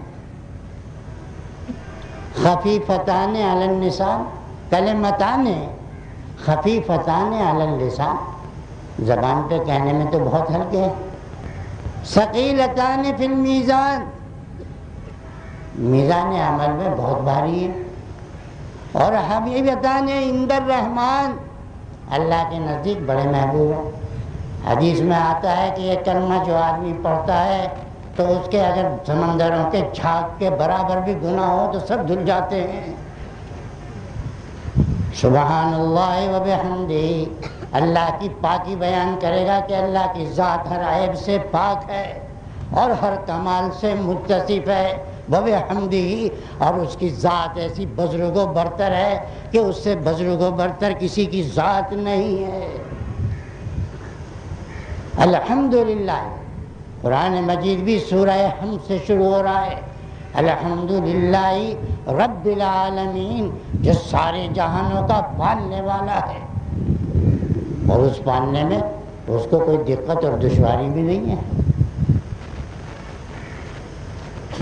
خفیفتان علی اللسان، کلمتان خفیفتان علی اللسان، زبان پہ کہنے میں تو بہت ہلکے ہیں، ثقیلتان فی المیزان، میزان عمل میں بہت بھاری ہے، اور حبیبتان عند الرحمن، اللہ کے نزدیک بڑے محبوب ہیں۔ حدیث میں آتا ہے کہ یہ کلمہ جو آدمی پڑھتا ہے تو اس کے اگر سمندروں کے جھاگ کے برابر بھی گناہ ہو تو سب دھل جاتے ہیں۔ سبحان اللہ و بحمدہ، اللہ کی پاکی بیان کرے گا کہ اللہ کی ذات ہر عیب سے پاک ہے اور ہر کمال سے متصف ہے، وبحمدہ، اور اس کی ذات ایسی بزرگ و برتر ہے کہ اس سے بزرگ و برتر کسی کی ذات نہیں ہے۔ الحمدللہ، قرآن مجید بھی سورہ حمد سے شروع ہو رہا ہے، الحمدللہ رب العالمین، جو سارے جہانوں کا پالنے والا ہے، اور اس پالنے میں اس کو کوئی دقت اور دشواری بھی نہیں ہے،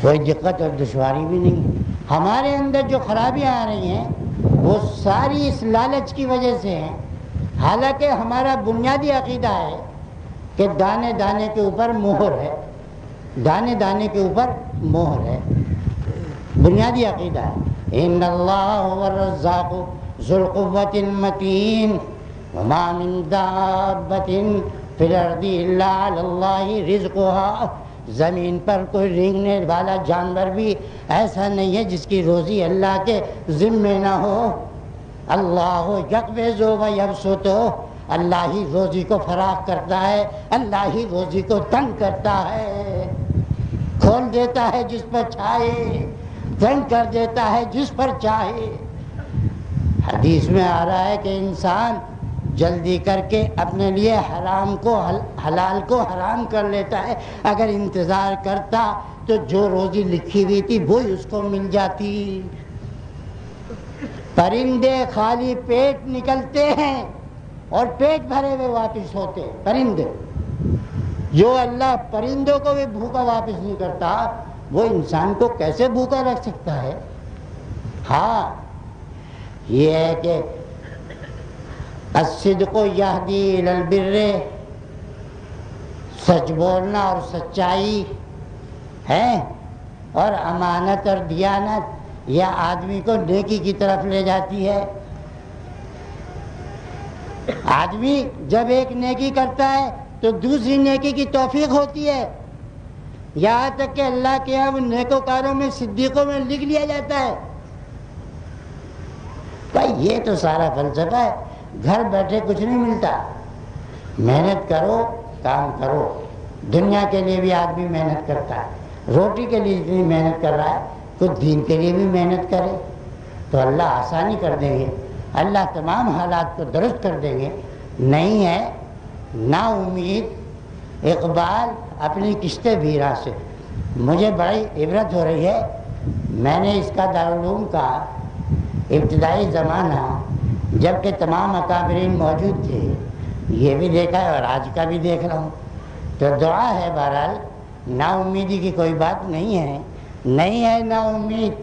کوئی دقت اور دشواری بھی نہیں ہے۔ ہمارے اندر جو خرابیاں آ رہی ہیں وہ ساری اس لالچ کی وجہ سے ہیں، حالانکہ ہمارا بنیادی عقیدہ ہے کہ دانے دانے کے اوپر مہر ہے، دانے دانے کے اوپر مہر ہے، بنیادی عقیدہ ہے۔ ان اللہ هو الرزاق ذو القوة المتین وما من دابة فی الارض الا علی اللہ رزقها، زمین پر کوئی رینگنے والا جانور بھی ایسا نہیں ہے جس کی روزی اللہ کے ذمے نہ ہو۔ اللہ یقبض و یبسط، اللہ ہی روزی کو فراخ کرتا ہے، اللہ ہی روزی کو تنگ کرتا ہے، کھول دیتا ہے جس پر چاہے، تنگ کر دیتا ہے جس پر چاہے۔ حدیث میں آ رہا ہے کہ انسان جلدی کر کے اپنے لیے حرام کو حلال کو حرام کر لیتا ہے، اگر انتظار کرتا تو جو روزی لکھی ہوئی تھی وہی اس کو مل جاتی۔ پرندے خالی پیٹ نکلتے ہیں اور پیٹ بھرے ہوئے واپس ہوتے ہیں، پرندے۔ جو اللہ پرندوں کو بھی بھوکا واپس نہیں کرتا، وہ انسان کو کیسے بھوکا رکھ سکتا ہے؟ ہاں، یہ ہے کہ الصدق یہدی الی البر، سچ بولنا اور سچائی ہے، اور امانت اور دیانت یہ آدمی کو نیکی کی طرف لے جاتی ہے۔ آدمی جب ایک نیکی کرتا ہے تو دوسری نیکی کی توفیق ہوتی ہے، یہاں تک کہ اللہ کے یہاں نیکوکاروں میں صدیقوں میں لکھ لیا جاتا ہے۔ بھائی یہ تو سارا فلسفہ ہے، گھر بیٹھے کچھ نہیں ملتا، محنت کرو، کام کرو۔ دنیا کے لیے بھی آدمی محنت کرتا ہے، روٹی کے لیے اتنی محنت کر رہا ہے، کچھ دین کے لیے بھی محنت کرے تو اللہ آسانی کر دیں گے، اللہ تمام حالات کو درست کر دیں گے۔ نہیں ہے نا امید اقبال اپنی کشت ویرا سے، مجھے بڑی عبرت ہو رہی ہے۔ میں نے اس کا دارالعلوم کا ابتدائی زمانہ جبکہ تمام اکابرین موجود تھے یہ بھی دیکھا ہے اور آج کا بھی دیکھ رہا ہوں، تو دعا ہے بہرحال، نا امیدی کی کوئی بات نہیں ہے، نہیں ہے نا امید۔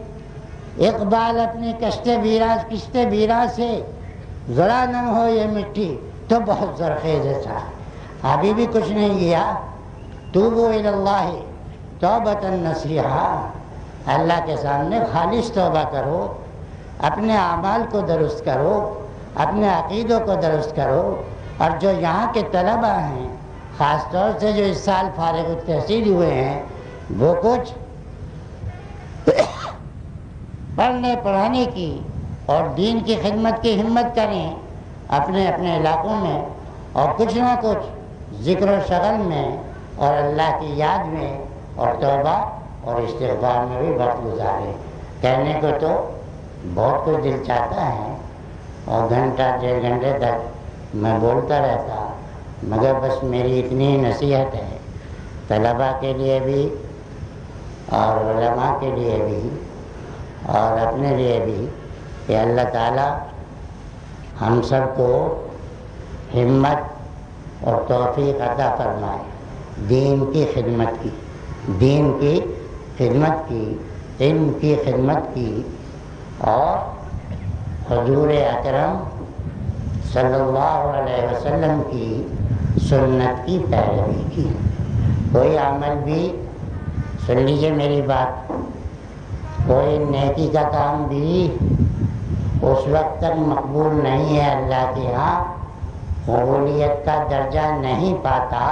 اقبال اپنی کشت ویرا سے ذرا نم ہو یہ مٹی تو بہت زرخیز تھا، ابھی بھی کچھ نہیں کیا۔ توبوا الی اللہ توبۃ نصوحا، اللہ کے سامنے خالص توبہ کرو، اپنے اعمال کو درست کرو، اپنے عقیدوں کو درست کرو۔ اور جو یہاں کے طلباء ہیں، خاص طور سے جو اس سال فارغ التحصیل ہوئے ہیں، وہ کچھ پڑھنے پڑھانے کی اور دین کی خدمت کی ہمت کریں اپنے اپنے علاقوں میں، اور کچھ نہ کچھ ذکر و شغل میں اور اللہ کی یاد میں اور توبہ اور استغفار میں بھی وقت گزاریں۔ کہنے کو تو بہت کچھ دل چاہتا ہے اور گھنٹہ 1.5 گھنٹے تک میں بولتا رہتا، مگر بس میری اتنی نصیحت ہے طلباء کے لیے بھی اور علماء کے لیے بھی اور اپنے لیے بھی کہ اللہ تعالی ہم سب کو ہمت اور توفیق عطا فرمائے دین کی خدمت کی، دین کی خدمت کی، علم کی خدمت کی، اور حضور اکرم صلی اللہ علیہ وسلم کی سنت کی پیروی کی۔ کوئی عمل بھی، سن لیجیے میری بات، کوئی نیکی کا کام بھی اس وقت تک مقبول نہیں ہے اللہ کے ہاں، قبولیت کا درجہ نہیں پاتا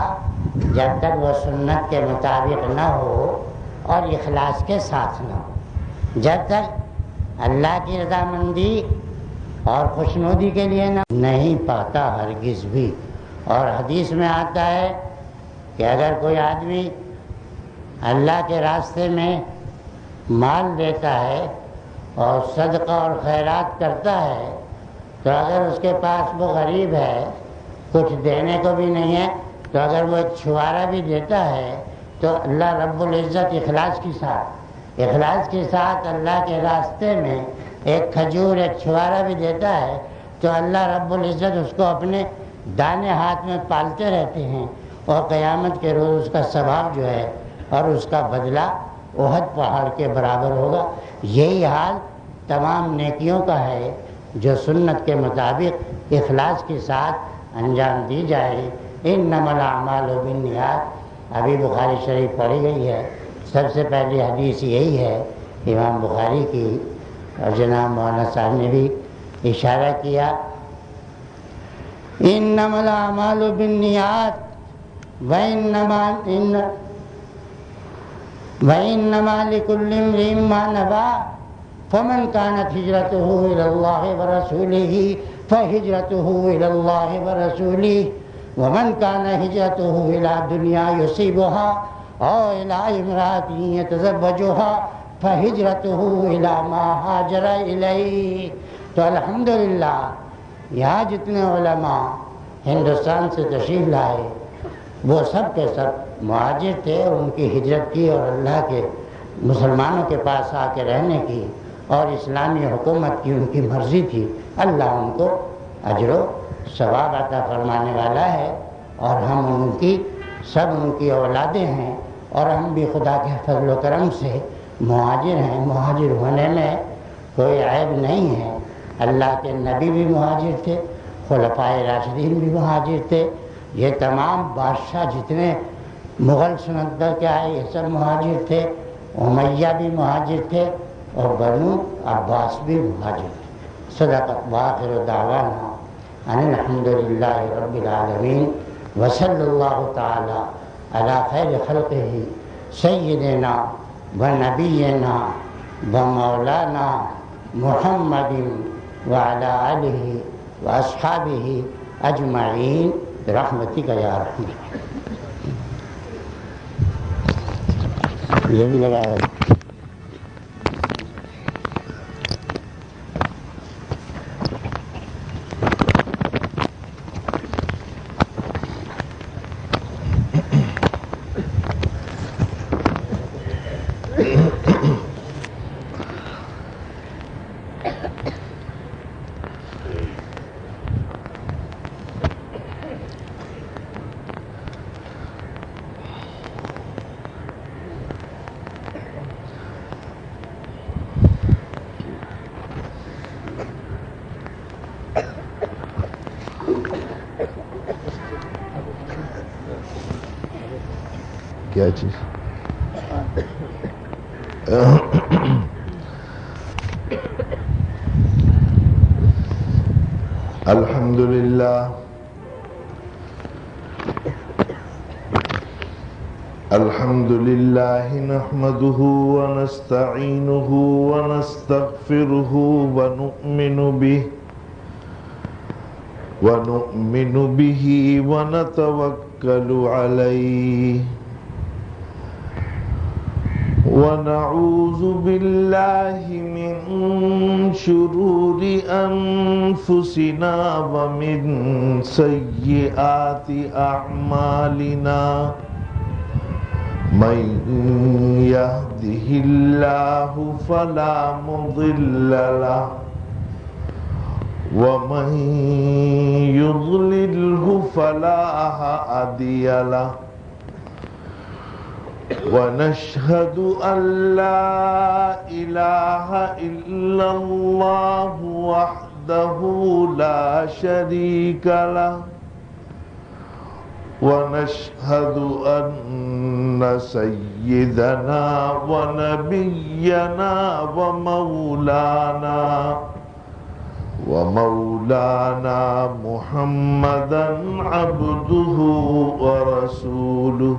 جب تک وہ سنت کے مطابق نہ ہو اور اخلاص کے ساتھ نہ ہو۔ جب تک اللہ کی رضامندی اور خوشنودی کے لیے نہیں پاتا ہرگز بھی۔ اور حدیث میں آتا ہے کہ اگر کوئی آدمی اللہ کے راستے میں مال دیتا ہے اور صدقہ اور خیرات کرتا ہے، تو اگر اس کے پاس وہ غریب ہے، کچھ دینے کو بھی نہیں ہے، تو اگر وہ ایک چھوارا بھی دیتا ہے تو اللہ رب العزت اخلاص کے ساتھ اللہ کے راستے میں ایک کھجور، ایک چھوارا بھی دیتا ہے تو اللہ رب العزت اس کو اپنے دانے ہاتھ میں پالتے رہتے ہیں، اور قیامت کے روز اس کا ثواب جو ہے اور اس کا بدلہ احد پہاڑ کے برابر ہوگا۔ یہی حال تمام نیکیوں کا ہے جو سنت کے مطابق اخلاص کے ساتھ انجام دی جائے۔ انما الاعمال بالنیات، ابھی بخاری شریف پڑھی گئی ہے، سب سے پہلی حدیث یہی ہے امام بخاری کی، اور جناب مولانا صاحب نے بھی اشارہ کیا، انما الاعمال بالنیات وانما لكل امرئ ما نوى فمن كانت هجرته الى الله ورسوله فهجرته الى الله ورسوله ومن كان هجرته الى دنيا يصيبها او الى امرأة يتزوجها فهجرته الى ما هاجر اليه۔ تو الحمدللہ یہاں جتنے علماء ہندوستان سے تشریف لائے وہ سب کے سب مہاجر تھے، اور ان کی ہجرت کی اور اللہ کے مسلمانوں کے پاس آ کے رہنے کی اور اسلامی حکومت کی ان کی مرضی تھی۔ اللہ ان کو اجر و ثواب عطا فرمانے والا ہے، اور ہم ان کی سب ان کی اولادیں ہیں، اور ہم بھی خدا کے فضل و کرم سے مہاجر ہیں۔ مہاجر ہونے میں کوئی عیب نہیں ہے، اللہ کے نبی بھی مہاجر تھے، خلفائے راشدین بھی مہاجر تھے، یہ تمام بادشاہ جتنے مغل سلطنت کر کے آئے یہ سب مہاجر تھے، امیہ بھی مہاجر تھے، اور بنو عباس بھی مہاجر تھے۔ صدقت وآخر دعوانا ان الحمدللہ رب العالمین وصلی اللہ تعالی علی خیر خلقہ سیدنا و نبینا و مولانا محمد وعلی آلہ و اصحابہ اجمعین برحمتک یا رحمن۔ یہ بھی لگا ہے۔ کیا چیز؟ الحمدللہ الحمدللہ نحمده ونستعینه ونستغفره ونؤمن به ونتوکل علیہ ونعوذ باللہ من شرور انفسنا ومن سیئات اعمالنا من يهده الله فلا مضل له ومن يضلله فلا هادي له ونشهد أن لا إله إلا الله وحده لا شريك له ونشهد أن سيدنا ونبينا ومولانا محمدا عبده ورسوله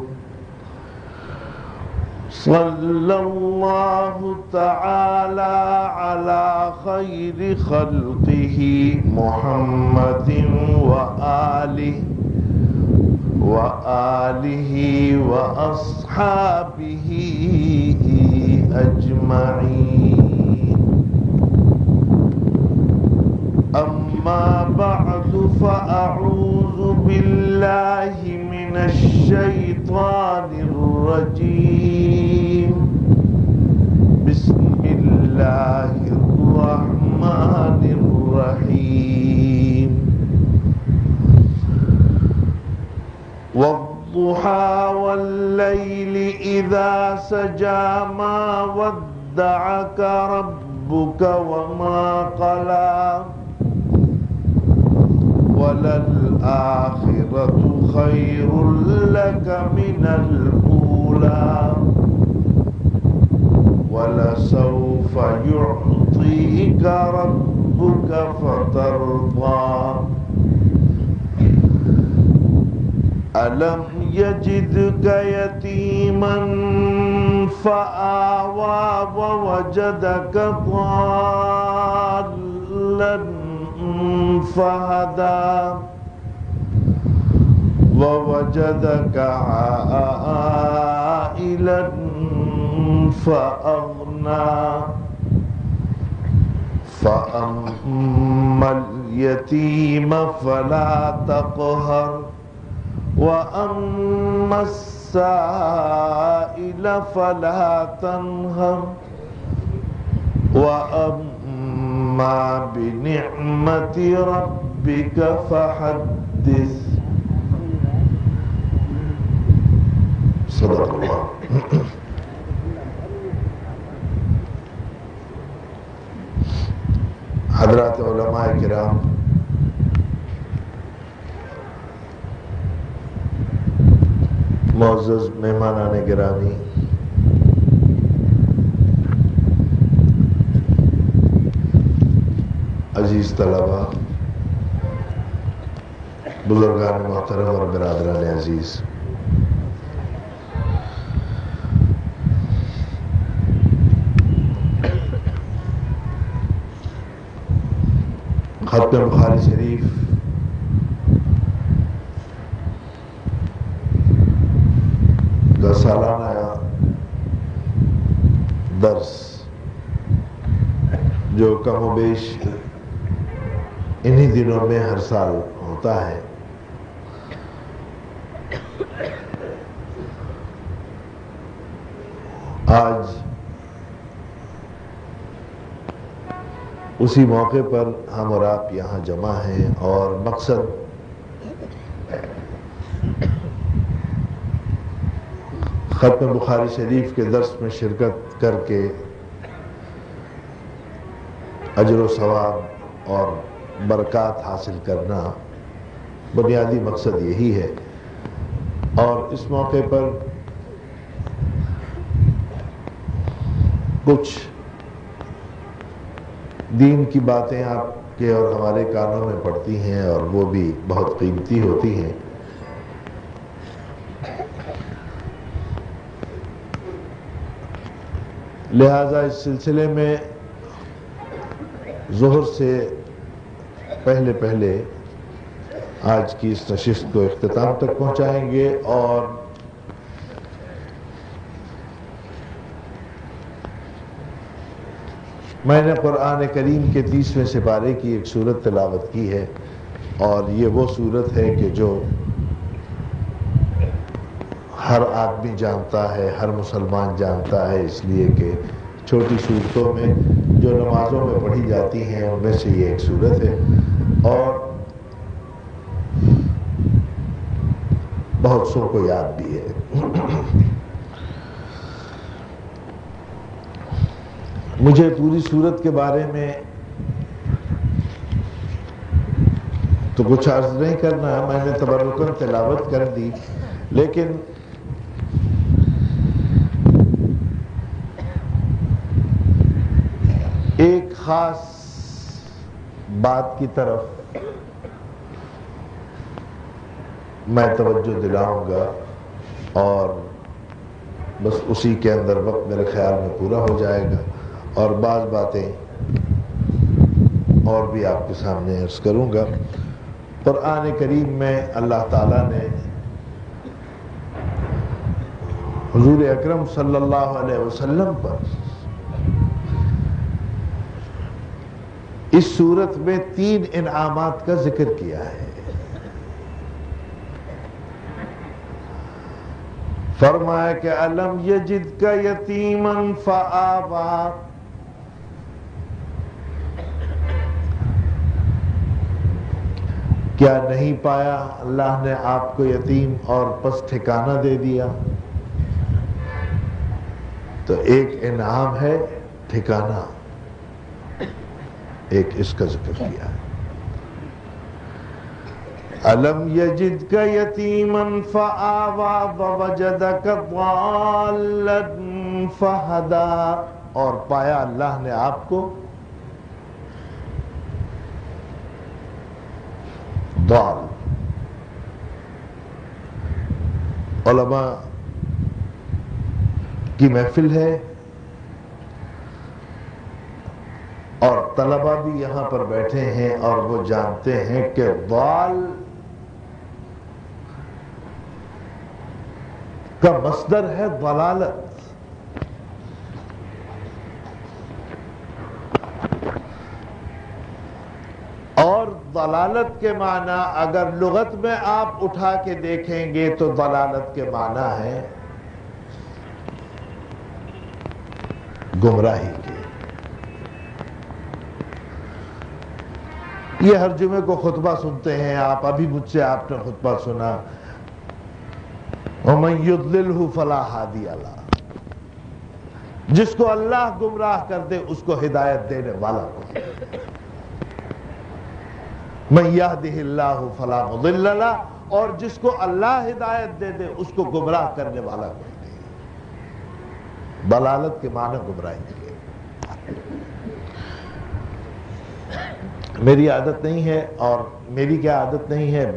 صلى الله تعالى على خير خلقه محمد وآله وأصحابه أجمعين أما بعد فأعوذ بالله من الشيطان الرجيم بسم الله الرحمن الرحيم والضحى والليل إذا سجى ما ودعك ربك وما قلى وللآخرة خير لك من الأولى ولسوف يعطيك ربك فترضى ألم يجدك يتيما فآوى ووجدك ضالا فهدى ووجدك عائلا فأغنى فأما اليتيم فلا تقهر وأما السائل فلا تنهر وأما بنعمة ربك فحدث صدق اللہ. حضرات علماء کرام، معزز مہمانان گرامی، عزیز طلباء، بزرگان محترم اور برادران عزیز، ختم بخاری شریف کا سالانہ درس جو کم و بیش انہی دنوں میں ہر سال ہوتا ہے، آج اسی موقع پر ہم اور آپ یہاں جمع ہیں، اور مقصد ختم بخاری شریف کے درس میں شرکت کر کے اجر و ثواب اور برکات حاصل کرنا، بنیادی مقصد یہی ہے. اور اس موقع پر کچھ دین کی باتیں آپ کے اور ہمارے کانوں میں پڑتی ہیں اور وہ بھی بہت قیمتی ہوتی ہیں. لہذا اس سلسلے میں ظہر سے پہلے آج کی اس نشست کو اختتام تک پہنچائیں گے اور میں نے قرآن کریم کے 30ویں سپارے کی ایک سورت تلاوت کی ہے اور یہ وہ سورت ہے کہ جو ہر آدمی جانتا ہے، ہر مسلمان جانتا ہے، اس لیے کہ چھوٹی سورتوں میں جو نمازوں میں پڑھی جاتی ہیں ان میں سے یہ ایک سورت ہے اور بہت سو کو یاد بھی ہے. مجھے پوری سورت کے بارے میں تو کچھ عرض نہیں کرنا ہے، میں نے تبرکاً تلاوت کر دی، لیکن ایک خاص بات کی طرف میں توجہ دلاؤں گا اور بس اسی کے اندر وقت میرے خیال میں پورا ہو جائے گا اور بعض باتیں اور بھی آپ کے سامنے عرض کروں گا. قرآن کریم میں اللہ تعالیٰ نے حضور اکرم صلی اللہ علیہ وسلم پر اس صورت میں 3 انعامات کا ذکر کیا ہے. فرمایا کہ الم یجدک یتیما فآویٰ، کیا نہیں پایا اللہ نے آپ کو یتیم اور پس ٹھکانہ دے دیا. تو ایک انعام ہے ٹھکانہ، ایک اس کا ذکر کیا ہے. الم یجدک یتیما فآویٰ ووجدک ضالا فہدیٰ، اور پایا اللہ نے آپ کو ضال. علماء کی محفل ہے اور طلبہ بھی یہاں پر بیٹھے ہیں اور وہ جانتے ہیں کہ ضال کا مصدر ہے ضلالت. اور ضلالت کے معنی اگر لغت میں آپ اٹھا کے دیکھیں گے تو ضلالت کے معنی ہے گمراہی کے. یہ ہر جمعے کو خطبہ سنتے ہیں آپ، ابھی مجھ سے آپ نے خطبہ سنا وَمَن يُضْلِلْهُ فَلَا هَادِيَ لَهُ، جس کو اللہ گمراہ کر دے اس کو ہدایت دینے والا کوئی. مَن يَهْدِهِ اللَّهُ فَلَا مُضِلَّ لَهُ، اور جس کو اللہ ہدایت دے دے اس کو گمراہ کرنے والا کوئی نہیں. ضلالت کے معنی گمراہی کے. میری عادت نہیں ہے، اور میری کیا عادت نہیں ہے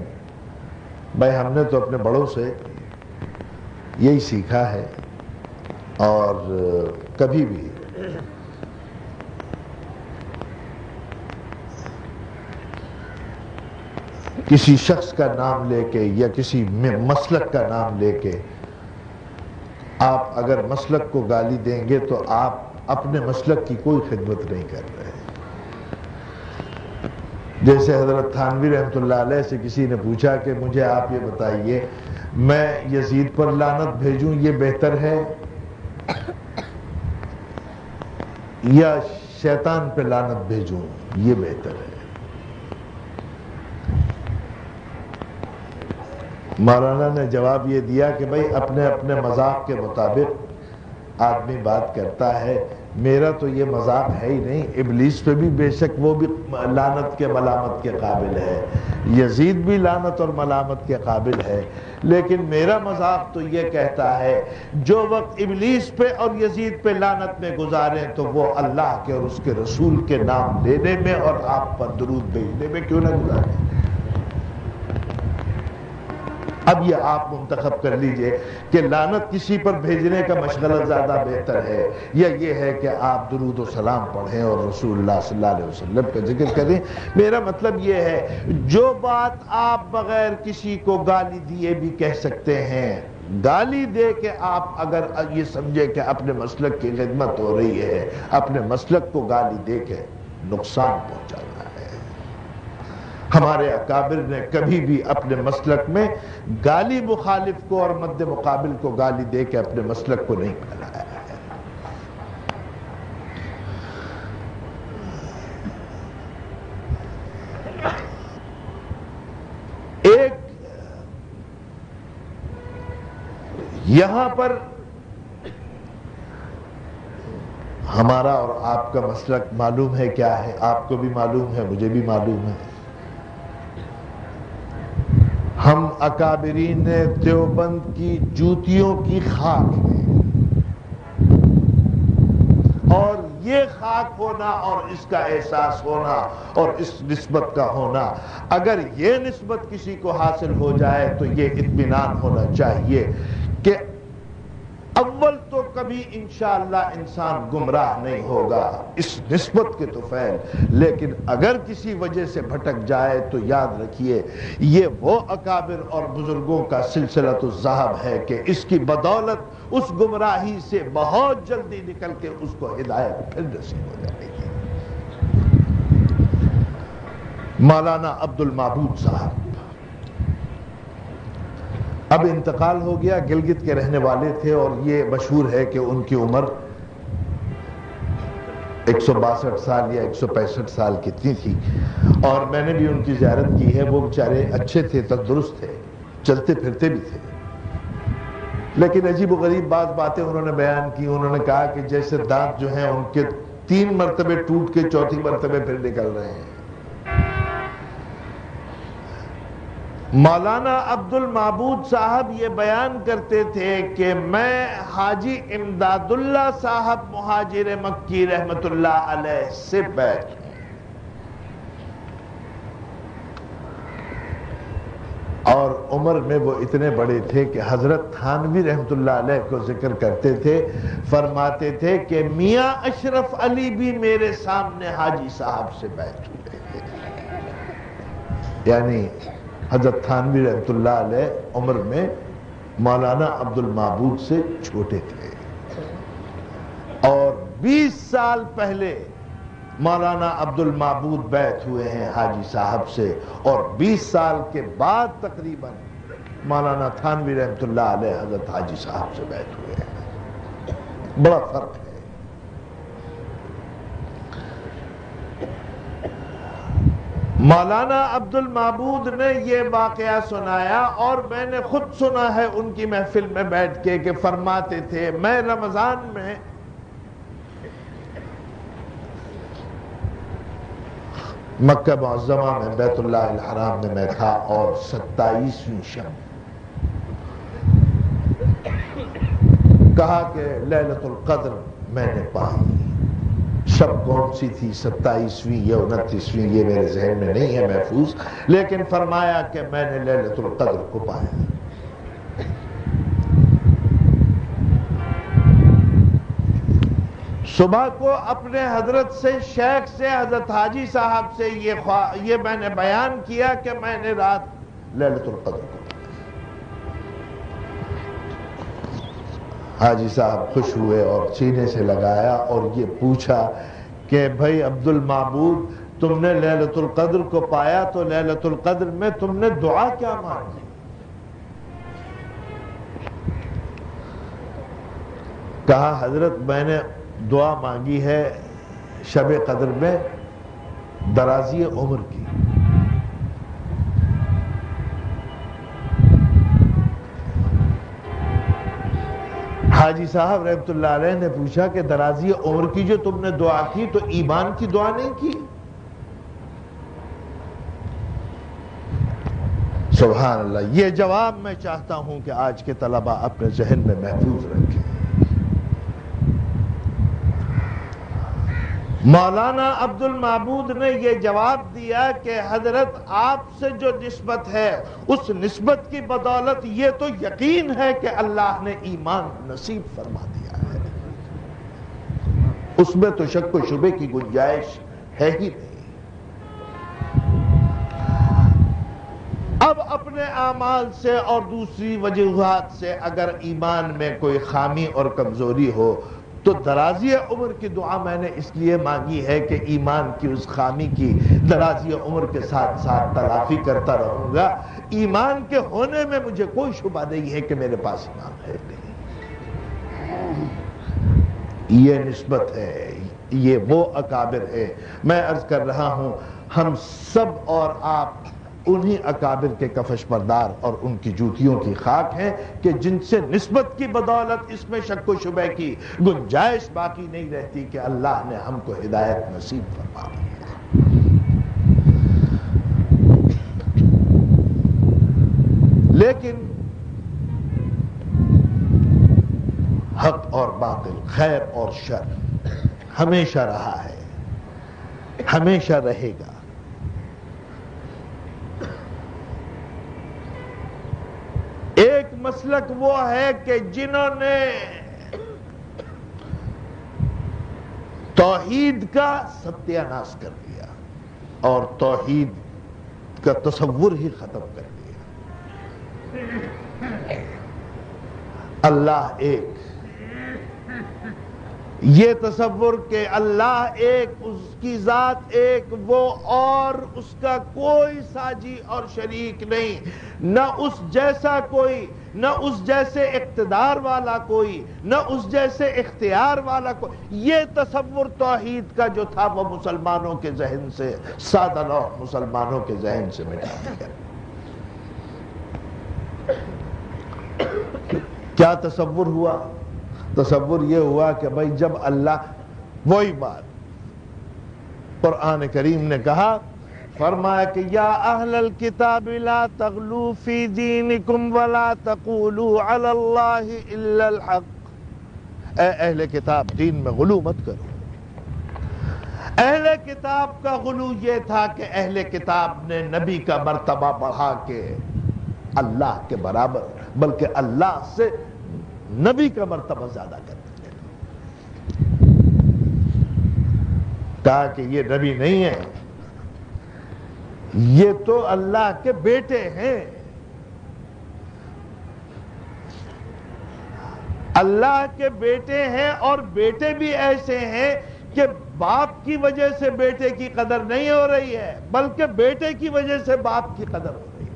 بھائی، ہم نے تو اپنے بڑوں سے یہی سیکھا ہے اور کبھی بھی کسی شخص کا نام لے کے یا کسی مسلک کا نام لے کے آپ اگر مسلک کو گالی دیں گے تو آپ اپنے مسلک کی کوئی خدمت نہیں کر رہے. جیسے حضرت تھانوی رحمۃ اللہ علیہ سے کسی نے پوچھا کہ مجھے آپ یہ بتائیے میں یزید پر لعنت بھیجوں یہ بہتر ہے یا شیطان پہ لعنت بھیجوں یہ بہتر ہے؟ مولانا نے جواب یہ دیا کہ بھائی اپنے اپنے مذاق کے مطابق آدمی بات کرتا ہے، میرا تو یہ مذاق ہے ہی نہیں، ابلیس پہ بھی بے شک وہ بھی لعنت کے ملامت کے قابل ہے، یزید بھی لعنت اور ملامت کے قابل ہے، لیکن میرا مذاق تو یہ کہتا ہے جو وقت ابلیس پہ اور یزید پہ لعنت میں گزاریں تو وہ اللہ کے اور اس کے رسول کے نام لینے میں اور آپ پر درود بھیجنے میں کیوں نہ گزاریں۔ اب یہ آپ منتخب کر لیجئے کہ لعنت کسی پر بھیجنے کا مشغلہ زیادہ بہتر ہے یا یہ ہے کہ آپ درود و سلام پڑھیں اور رسول اللہ صلی اللہ علیہ وسلم کا ذکر کریں۔ میرا مطلب یہ ہے جو بات آپ بغیر کسی کو گالی دیے بھی کہہ سکتے ہیں، گالی دے کے آپ اگر یہ سمجھے کہ اپنے مسلک کی خدمت ہو رہی ہے، اپنے مسلک کو گالی دے کے نقصان پہنچانا ہے۔ ہمارے اکابر نے کبھی بھی اپنے مسلک میں گالی مخالف کو اور مد مقابل کو گالی دے کے اپنے مسلک کو نہیں پھیلایا ہے۔ ایک یہاں پر ہمارا اور آپ کا مسلک معلوم ہے کیا ہے، آپ کو بھی معلوم ہے، مجھے بھی معلوم ہے۔ ہم اکابرین دیوبند کی جوتیوں کی خاک ہیں، اور یہ خاک ہونا اور اس کا احساس ہونا اور اس نسبت کا ہونا، اگر یہ نسبت کسی کو حاصل ہو جائے تو یہ اطمینان ہونا چاہیے کہ اول تو کبھی انشاءاللہ انسان گمراہ نہیں ہوگا اس نسبت کے طفیل، لیکن اگر کسی وجہ سے بھٹک جائے تو یاد رکھیے یہ وہ اکابر اور بزرگوں کا سلسلۃ الذہب ہے کہ اس کی بدولت اس گمراہی سے بہت جلدی نکل کے اس کو ہدایت پھر نصیب ہو جائے گی۔ مولانا عبد المعبود صاحب اب انتقال ہو گیا، گلگت کے رہنے والے تھے، اور یہ مشہور ہے کہ ان کی عمر 162 سال یا 165 سال کتنی تھی، اور میں نے بھی ان کی زیارت کی ہے۔ وہ بیچارے اچھے تھے، تندرست تھے، چلتے پھرتے بھی تھے، لیکن عجیب و غریب بعض باتیں انہوں نے بیان کی۔ انہوں نے کہا کہ جیسے دانت جو ہیں ان کے 3 مرتبے ٹوٹ کے چوتھی مرتبے پھر نکل رہے ہیں۔ مولانا عبد المعبود صاحب یہ بیان کرتے تھے کہ میں حاجی امداد اللہ صاحب مہاجر مکی رحمت اللہ علیہ سے بیعت ہوں، اور عمر میں وہ اتنے بڑے تھے کہ حضرت تھانوی رحمت اللہ علیہ کو ذکر کرتے تھے، فرماتے تھے کہ میاں اشرف علی بھی میرے سامنے حاجی صاحب سے بیعت ہوئے، یعنی حضرت تھانوی رحمت اللہ علیہ عمر میں مولانا عبد المعبود سے چھوٹے تھے، اور 20 سال پہلے مولانا عبد المعبود بیعت ہوئے ہیں حاجی صاحب سے، اور 20 سال کے بعد تقریباً مولانا تھانوی رحمت اللہ علیہ حضرت حاجی صاحب سے بیعت ہوئے ہیں۔ بڑا فرق ہے۔ مولانا عبد المعبود نے یہ واقعہ سنایا، اور میں نے خود سنا ہے ان کی محفل میں بیٹھ کے، کہ فرماتے تھے میں رمضان میں مکہ معظمہ میں بیت اللہ الحرام میں میں تھا، اور 27ویں شب کہا کہ لیلۃ القدر میں نے پائی۔ شب کون سی تھی، 27ویں یا 29ویں، یہ میرے ذہن میں نہیں ہے محفوظ، لیکن فرمایا کہ میں نے لیلۃ القدر کو پایا۔ صبح کو اپنے حضرت سے، شیخ سے، حضرت حاجی صاحب سے یہ میں نے بیان کیا کہ میں نے رات لیلۃ القدر کو پایا۔ حاجی صاحب خوش ہوئے اور سینے سے لگایا اور یہ پوچھا کہ بھائی عبد المعبود، تم نے لیلۃ القدر کو پایا تو لیلۃ القدر میں تم نے دعا کیا مانگی؟ کہا حضرت میں نے دعا مانگی ہے شب قدر میں درازی عمر کی۔ حاجی صاحب رحمت اللہ علیہ نے پوچھا کہ درازی عمر کی جو تم نے دعا کی تو ایمان کی دعا نہیں کی؟ سبحان اللہ. یہ جواب میں چاہتا ہوں کہ آج کے طلباء اپنے ذہن میں محفوظ رکھیں. مولانا عبد المعبود نے یہ جواب دیا کہ حضرت آپ سے جو نسبت ہے اس نسبت کی بدولت یہ تو یقین ہے کہ اللہ نے ایمان نصیب فرما دیا ہے، اس میں تو شک و شبے کی گنجائش ہے ہی نہیں. اب اپنے اعمال سے اور دوسری وجوہات سے اگر ایمان میں کوئی خامی اور کمزوری ہو تو درازی عمر کی دعا میں نے اس لیے مانگی ہے کہ ایمان کی اس خامی کی درازی عمر کے ساتھ ساتھ تلافی کرتا رہوں گا. ایمان کے ہونے میں مجھے کوئی شبہ نہیں ہے کہ میرے پاس ایمان ہے نہیں. یہ نسبت ہے، یہ وہ اکابر ہے. میں عرض کر رہا ہوں ہم سب اور آپ انہی اکابر کے کفش بردار اور ان کی جوتیوں کی خاک ہیں کہ جن سے نسبت کی بدولت اس میں شک و شبہ کی گنجائش باقی نہیں رہتی کہ اللہ نے ہم کو ہدایت نصیب فرما دی. لیکن حق اور باطل، خیر اور شر ہمیشہ رہا ہے، ہمیشہ رہے گا. ایک مسلک وہ ہے کہ جنہوں نے توحید کا ستیہ ناش کر دیا اور توحید کا تصور ہی ختم کر دیا. اللہ ایک، یہ تصور کہ اللہ ایک، اس کی ذات ایک، وہ اور اس کا کوئی ساجی اور شریک نہیں، نہ اس جیسا کوئی، نہ اس جیسے اقتدار والا کوئی، نہ اس جیسے اختیار والا کوئی. یہ تصور توحید کا جو تھا وہ مسلمانوں کے ذہن سے، سادہ لوح مسلمانوں کے ذہن سے مٹا دیا. کیا تصور ہوا؟ تصور یہ ہوا کہ بھائی جب اللہ، وہی بات قرآن کریم نے کہا، فرمایا کہ یا اہل الکتاب لا تغلوا فی دینکم ولا تقولوا علی اللہ الا الحق. اے اہل کتاب دین میں غلو مت کرو. اہل کتاب کا غلو یہ تھا کہ اہل کتاب نے نبی کا مرتبہ بڑھا کے اللہ کے برابر، بلکہ اللہ سے نبی کا مرتبہ زیادہ کر دیا. کہا کہ یہ نبی نہیں ہے، یہ تو اللہ کے بیٹے ہیں. اللہ کے بیٹے ہیں، اور بیٹے بھی ایسے ہیں کہ باپ کی وجہ سے بیٹے کی قدر نہیں ہو رہی ہے، بلکہ بیٹے کی وجہ سے باپ کی قدر ہو رہی ہے.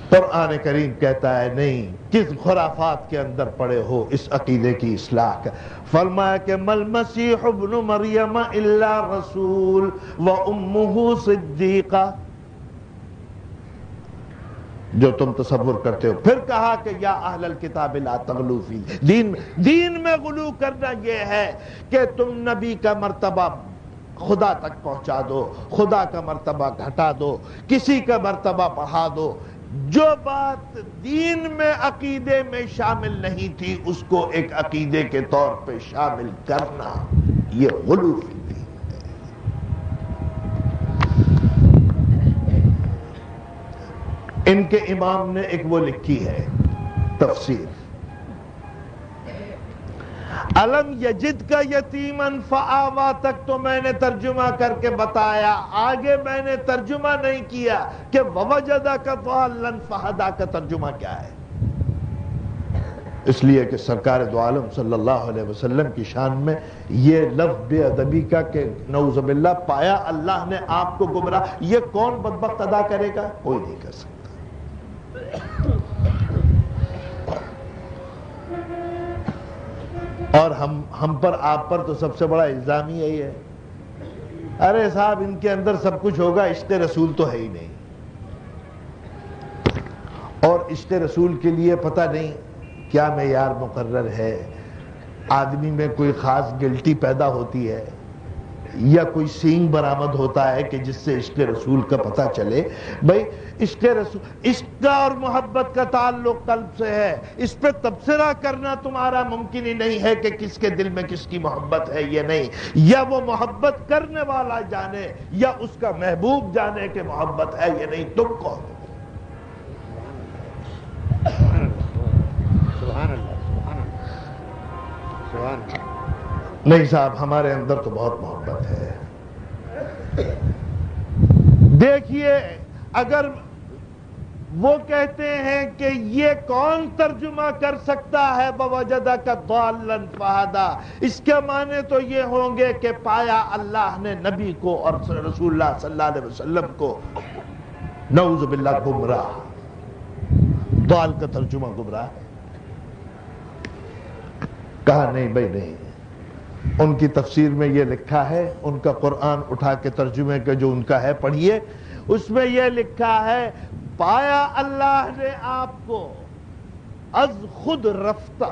قرآن کریم کہتا ہے نہیں، کس خرافات کے اندر پڑے ہو، اس عقیدے کی اصلاح کا. فرمایا کہ مل مسیح ابن مریم الا رسول و امہ صدیقہ، جو تم تصور کرتے ہو. پھر کہا کہ یا اہل الکتاب لا تغلوا فی دین میں غلو کرنا یہ ہے کہ تم نبی کا مرتبہ خدا تک پہنچا دو، خدا کا مرتبہ گھٹا دو، کسی کا مرتبہ بڑھا دو. جو بات دین میں عقیدے میں شامل نہیں تھی اس کو ایک عقیدے کے طور پہ شامل کرنا، یہ غلو فی دین ہے. ان کے امام نے ایک وہ لکھی ہے تفسیر، علم یجد کا یتیمن فآوا تک تو میں نے ترجمہ کر کے بتایا، آگے میں نے ترجمہ نہیں کیا کہ ووجدک ضالا فہدی کا ترجمہ کیا ہے. اس لیے کہ سرکار دو عالم صلی اللہ علیہ وسلم کی شان میں یہ لفظ بے ادبی کا کہ نعوذ باللہ پایا اللہ نے آپ کو گمراہ، یہ کون بدبخت ادا کرے گا؟ کوئی نہیں کر سکتا. اور ہم پر آپ پر تو سب سے بڑا الزام ہی یہی ہے، ارے صاحب ان کے اندر سب کچھ ہوگا، عشق رسول تو ہے ہی نہیں. اور عشق رسول کے لیے پتہ نہیں کیا معیار مقرر ہے، آدمی میں کوئی خاص گلٹی پیدا ہوتی ہے یا کوئی سینگ برآمد ہوتا ہے کہ جس سے عشق رسول کا پتہ چلے. بھئی عشق رسول، عشق اور محبت کا تعلق قلب سے ہے، اس پہ تبصرہ کرنا تمہارا ممکن ہی نہیں ہے کہ کس کے دل میں کس کی محبت ہے یا نہیں، یا وہ محبت کرنے والا جانے یا اس کا محبوب جانے کہ محبت ہے یا نہیں. تم کون ہو؟ سبحان اللہ، سبحان اللہ، سبحان اللہ. نہیں صاحب، ہمارے اندر تو بہت محبت ہے. دیکھیے، اگر وہ کہتے ہیں کہ یہ کون ترجمہ کر سکتا ہے بوجدک ضالا فہدا، اس کے معنی تو یہ ہوں گے کہ پایا اللہ نے نبی کو اور رسول اللہ صلی اللہ علیہ وسلم کو نعوذ باللہ گمراہ. ضال کا ترجمہ گمراہ ہے. کہا نہیں بھائی نہیں، ان کی تفسیر میں یہ لکھا ہے، ان کا قرآن اٹھا کے ترجمے کا جو ان کا ہے پڑھیے، اس میں یہ لکھا ہے پایا اللہ نے آپ کو از خود رفتہ.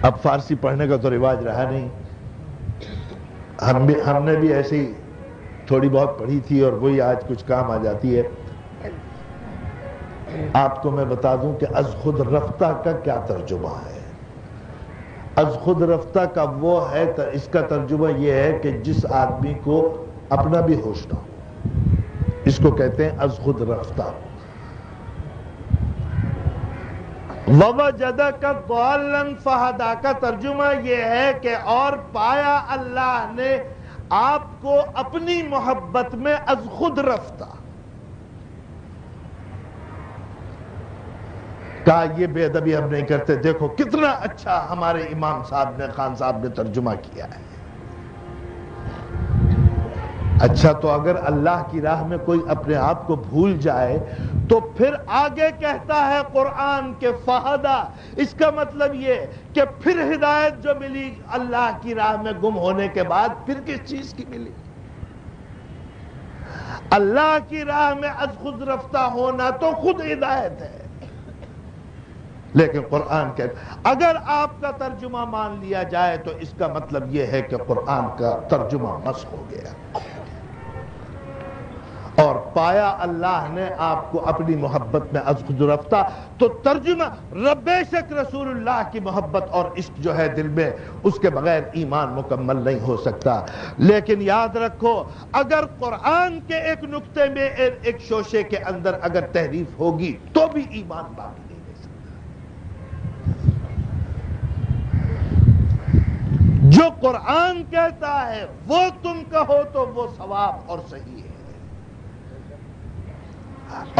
اب فارسی پڑھنے کا تو رواج رہا نہیں، ہم نے بھی ایسی تھوڑی بہت پڑھی تھی اور وہی آج کچھ کام آ جاتی ہے. آپ کو میں بتا دوں کہ از خود رفتہ کا کیا ترجمہ ہے. از خود رفتہ کا وہ ہے، اس کا ترجمہ یہ ہے کہ جس آدمی کو اپنا بھی ہوش نہ ہو، اس کو کہتے ہیں از خود رفتہ. وَوَجَدَكَ ضَالًّا فَهَدَىٰ کا ترجمہ یہ ہے کہ اور پایا اللہ نے آپ کو اپنی محبت میں از خود رفتہ. کہا یہ بے ادبی ہم نہیں کرتے، دیکھو کتنا اچھا ہمارے امام صاحب نے، خان صاحب نے ترجمہ کیا ہے. اچھا، تو اگر اللہ کی راہ میں کوئی اپنے آپ کو بھول جائے تو پھر آگے کہتا ہے قرآن کے فہدا، اس کا مطلب یہ کہ پھر ہدایت جو ملی اللہ کی راہ میں گم ہونے کے بعد پھر کس چیز کی ملی؟ اللہ کی راہ میں از خود رفتہ ہونا تو خود ہدایت ہے. لیکن قرآن کے اگر آپ کا ترجمہ مان لیا جائے تو اس کا مطلب یہ ہے کہ قرآن کا ترجمہ مسخ ہو گیا. اور پایا اللہ نے آپ کو اپنی محبت میں از خود رفتہ، تو ترجمہ بے شک رسول اللہ کی محبت اور عشق جو ہے دل میں، اس کے بغیر ایمان مکمل نہیں ہو سکتا. لیکن یاد رکھو، اگر قرآن کے ایک نقطے میں ایک شوشے کے اندر اگر تحریف ہوگی تو بھی ایمان باقی نہیں رہ سکتا. جو قرآن کہتا ہے وہ تم کہو تو وہ ثواب اور صحیح ہے،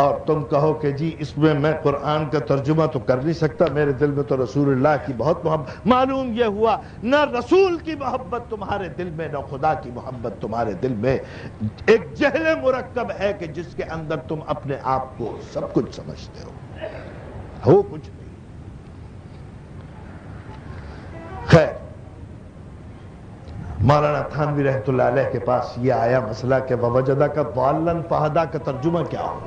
اور تم کہو کہ جی اس میں قرآن کا ترجمہ تو کر نہیں سکتا، میرے دل میں تو رسول اللہ کی بہت محبت. معلوم یہ ہوا نہ رسول کی محبت تمہارے دل میں، نہ خدا کی محبت تمہارے دل میں. ایک جہل مرکب ہے کہ جس کے اندر تم اپنے آپ کو سب کچھ سمجھتے ہو کچھ نہیں. خیر، مولانا تھانوی رحمۃ اللہ علیہ کے پاس یہ آیا مسئلہ کہ وَوَجَدَكَ ضَالًّا فَهَدَىٰ کا ترجمہ کیا ہو.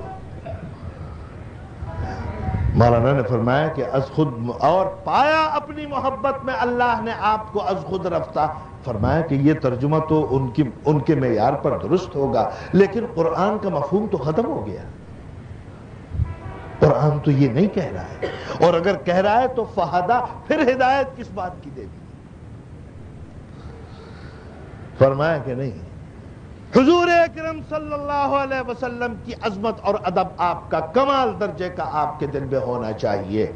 مولانا نے فرمایا کہ از خود، اور پایا اپنی محبت میں اللہ نے آپ کو از خود رفتہ. فرمایا کہ یہ ترجمہ تو ان کے معیار پر درست ہوگا، لیکن قرآن کا مفہوم تو ختم ہو گیا. قرآن تو یہ نہیں کہہ رہا ہے، اور اگر کہہ رہا ہے تو فہدا، پھر ہدایت کس بات کی دے دی؟ فرمایا کہ نہیں، حضور اکرم صلی اللہ علیہ وسلم کی عظمت اور ادب آپ کا کمال درجے کا آپ کے دل میں ہونا چاہیے،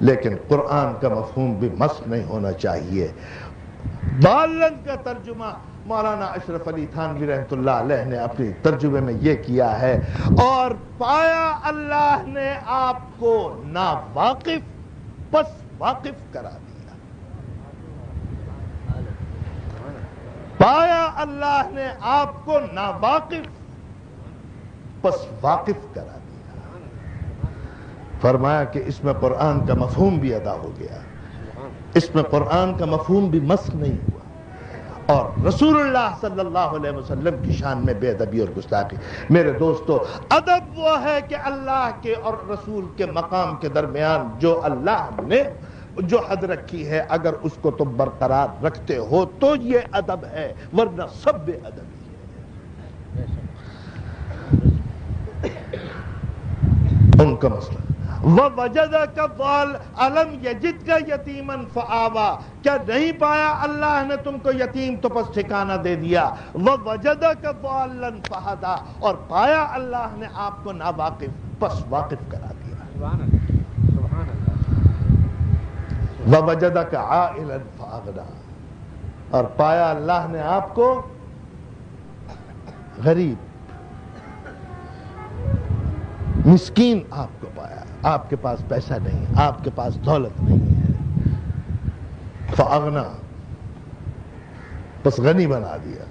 لیکن قرآن کا مفہوم بھی مسخ نہیں ہونا چاہیے. ضالن کا ترجمہ مولانا اشرف علی تھانوی رحمۃ اللہ علیہ نے اپنی ترجمے میں یہ کیا ہے، اور پایا اللہ نے آپ کو ناواقف پس واقف کرا دیا. پایا اللہ نے آپ کو ناواقف پس واقف کرا دیا. فرمایا کہ اس میں قرآن کا مفہوم بھی ادا ہو گیا، اس میں قرآن کا مفہوم بھی مسخ نہیں ہوا. اور رسول اللہ صلی اللہ علیہ وسلم کی شان میں بے ادبی اور گستاخی۔ میرے دوستو، ادب وہ ہے کہ اللہ کے اور رسول کے مقام کے درمیان جو اللہ نے جو حد رکھی ہے، اگر اس کو تم برقرار رکھتے ہو تو یہ ادب ہے، ورنہ سب بے ادبی ہے۔ ان کا مسئلہ وَوَجَدَكَ ضَالًّا أَلَمْ يَجِدْكَ يَتِيمًا فَآوَىٰ، کیا نہیں پایا اللہ نے تم کو یتیم تو پس ٹھکانہ دے دیا۔ وَوَجَدَكَ ضَالًّا فَهَدَىٰ، اور پایا اللہ نے آپ کو ناواقف پس واقف کرا دیا۔ وَوَجَدَكَ عَائِلًا فَأَغْنَىٰ، اور پایا اللہ نے آپ کو غریب مسکین آپ کو پایا، آپ کے پاس پیسہ نہیں، آپ کے پاس دولت نہیں ہے، فَأَغْنَىٰ، بس غنی بنا دیا۔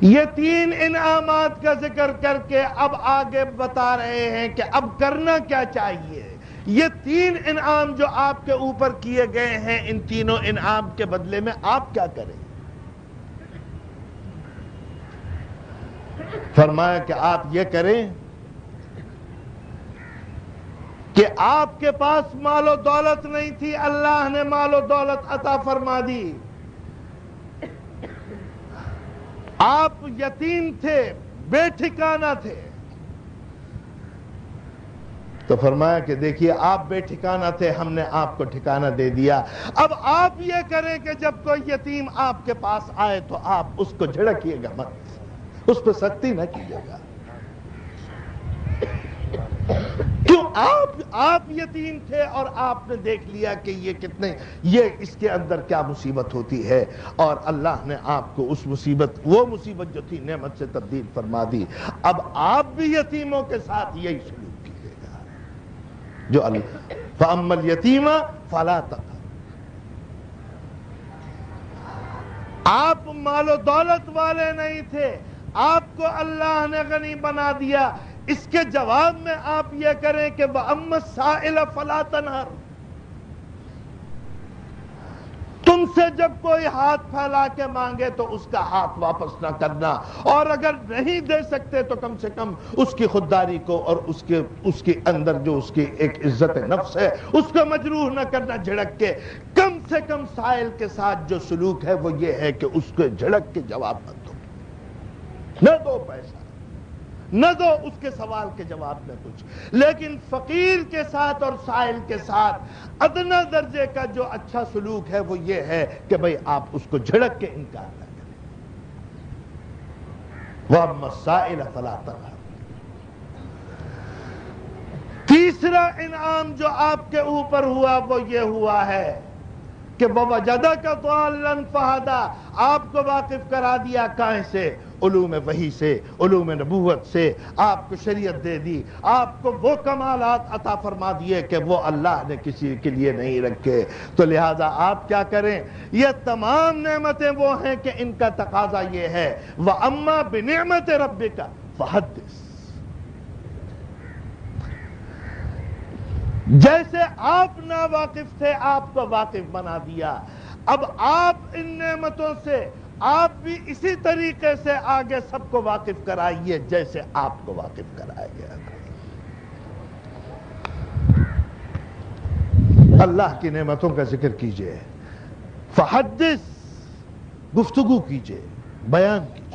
یہ تین انعامات کا ذکر کر کے اب آگے بتا رہے ہیں کہ اب کرنا کیا چاہیے۔ یہ تین انعام جو آپ کے اوپر کیے گئے ہیں، ان تینوں انعام کے بدلے میں آپ کیا کریں؟ فرمایا کہ آپ یہ کریں کہ آپ کے پاس مال و دولت نہیں تھی، اللہ نے مال و دولت عطا فرما دی۔ آپ یتیم تھے، بے ٹھکانہ تھے، تو فرمایا کہ دیکھیے آپ بے ٹھکانہ تھے، ہم نے آپ کو ٹھکانہ دے دیا۔ اب آپ یہ کریں کہ جب کوئی یتیم آپ کے پاس آئے تو آپ اس کو جھڑکیے گا مت، اس پہ سختی نہ کیجیے گا۔ کیوں؟ آپ یتیم تھے اور آپ نے دیکھ لیا کہ یہ اس کے اندر کیا مصیبت ہوتی ہے، اور اللہ نے آپ کو اس مصیبت، وہ مصیبت جو تھی نعمت سے تبدیل فرما دی۔ اب آپ بھی یتیموں کے ساتھ یہی سلوک کیجیے گا جو اللہ فَأَمَّا الْيَتِيمَ فَلَا تَقْهَرْ۔ آپ مال و دولت والے نہیں تھے، آپ کو اللہ نے غنی بنا دیا، اس کے جواب میں آپ یہ کریں کہ وَأَمَّا السَّائِلَ فَلَا تَنْهَرْ۔ تم سے جب کوئی ہاتھ پھیلا کے مانگے تو اس کا ہاتھ واپس نہ کرنا، اور اگر نہیں دے سکتے تو کم سے کم اس کی خودداری کو اور اس کے اندر جو اس کی ایک عزت نفس ہے اس کو مجروح نہ کرنا جھڑک کے۔ کم سے کم سائل کے ساتھ جو سلوک ہے وہ یہ ہے کہ اس کو جھڑک کے جواب مت دو، نہ دو پیسہ، نہ دو اس کے سوال کے جواب میں کچھ، لیکن فقیر کے ساتھ اور سائل کے ساتھ ادنا درجے کا جو اچھا سلوک ہے وہ یہ ہے کہ بھئی آپ اس کو جھڑک کے انکار نہ کریں۔ وَأَمَّا السَّائِلَ فَلَا تَنْهَرْ۔ تیسرا انعام جو آپ کے اوپر ہوا وہ یہ ہوا ہے کہ وَوَجَدَكَ ضَالًّا فَهَدَىٰ، آپ کو واقف کرا دیا کہیں سے؟ علوم وحی سے، علوم نبوت سے، آپ کو شریعت دے دی، آپ کو وہ کمالات عطا فرما دیے کہ وہ اللہ نے کسی کے لیے نہیں رکھے، تو لہذا آپ کیا کریں؟ یہ تمام نعمتیں وہ ہیں کہ ان کا تقاضا یہ ہے وَأَمَّا بِنِعْمَةِ رَبِّكَ فَحَدِّثْ۔ جیسے آپ ناواقف تھے آپ کو واقف بنا دیا، اب آپ ان نعمتوں سے آپ بھی اسی طریقے سے آگے سب کو واقف کرائیے جیسے آپ کو واقف کرایا گیا تھا۔ اللہ کی نعمتوں کا ذکر کیجئے، فحدث، گفتگو کیجئے، بیان کیجئے،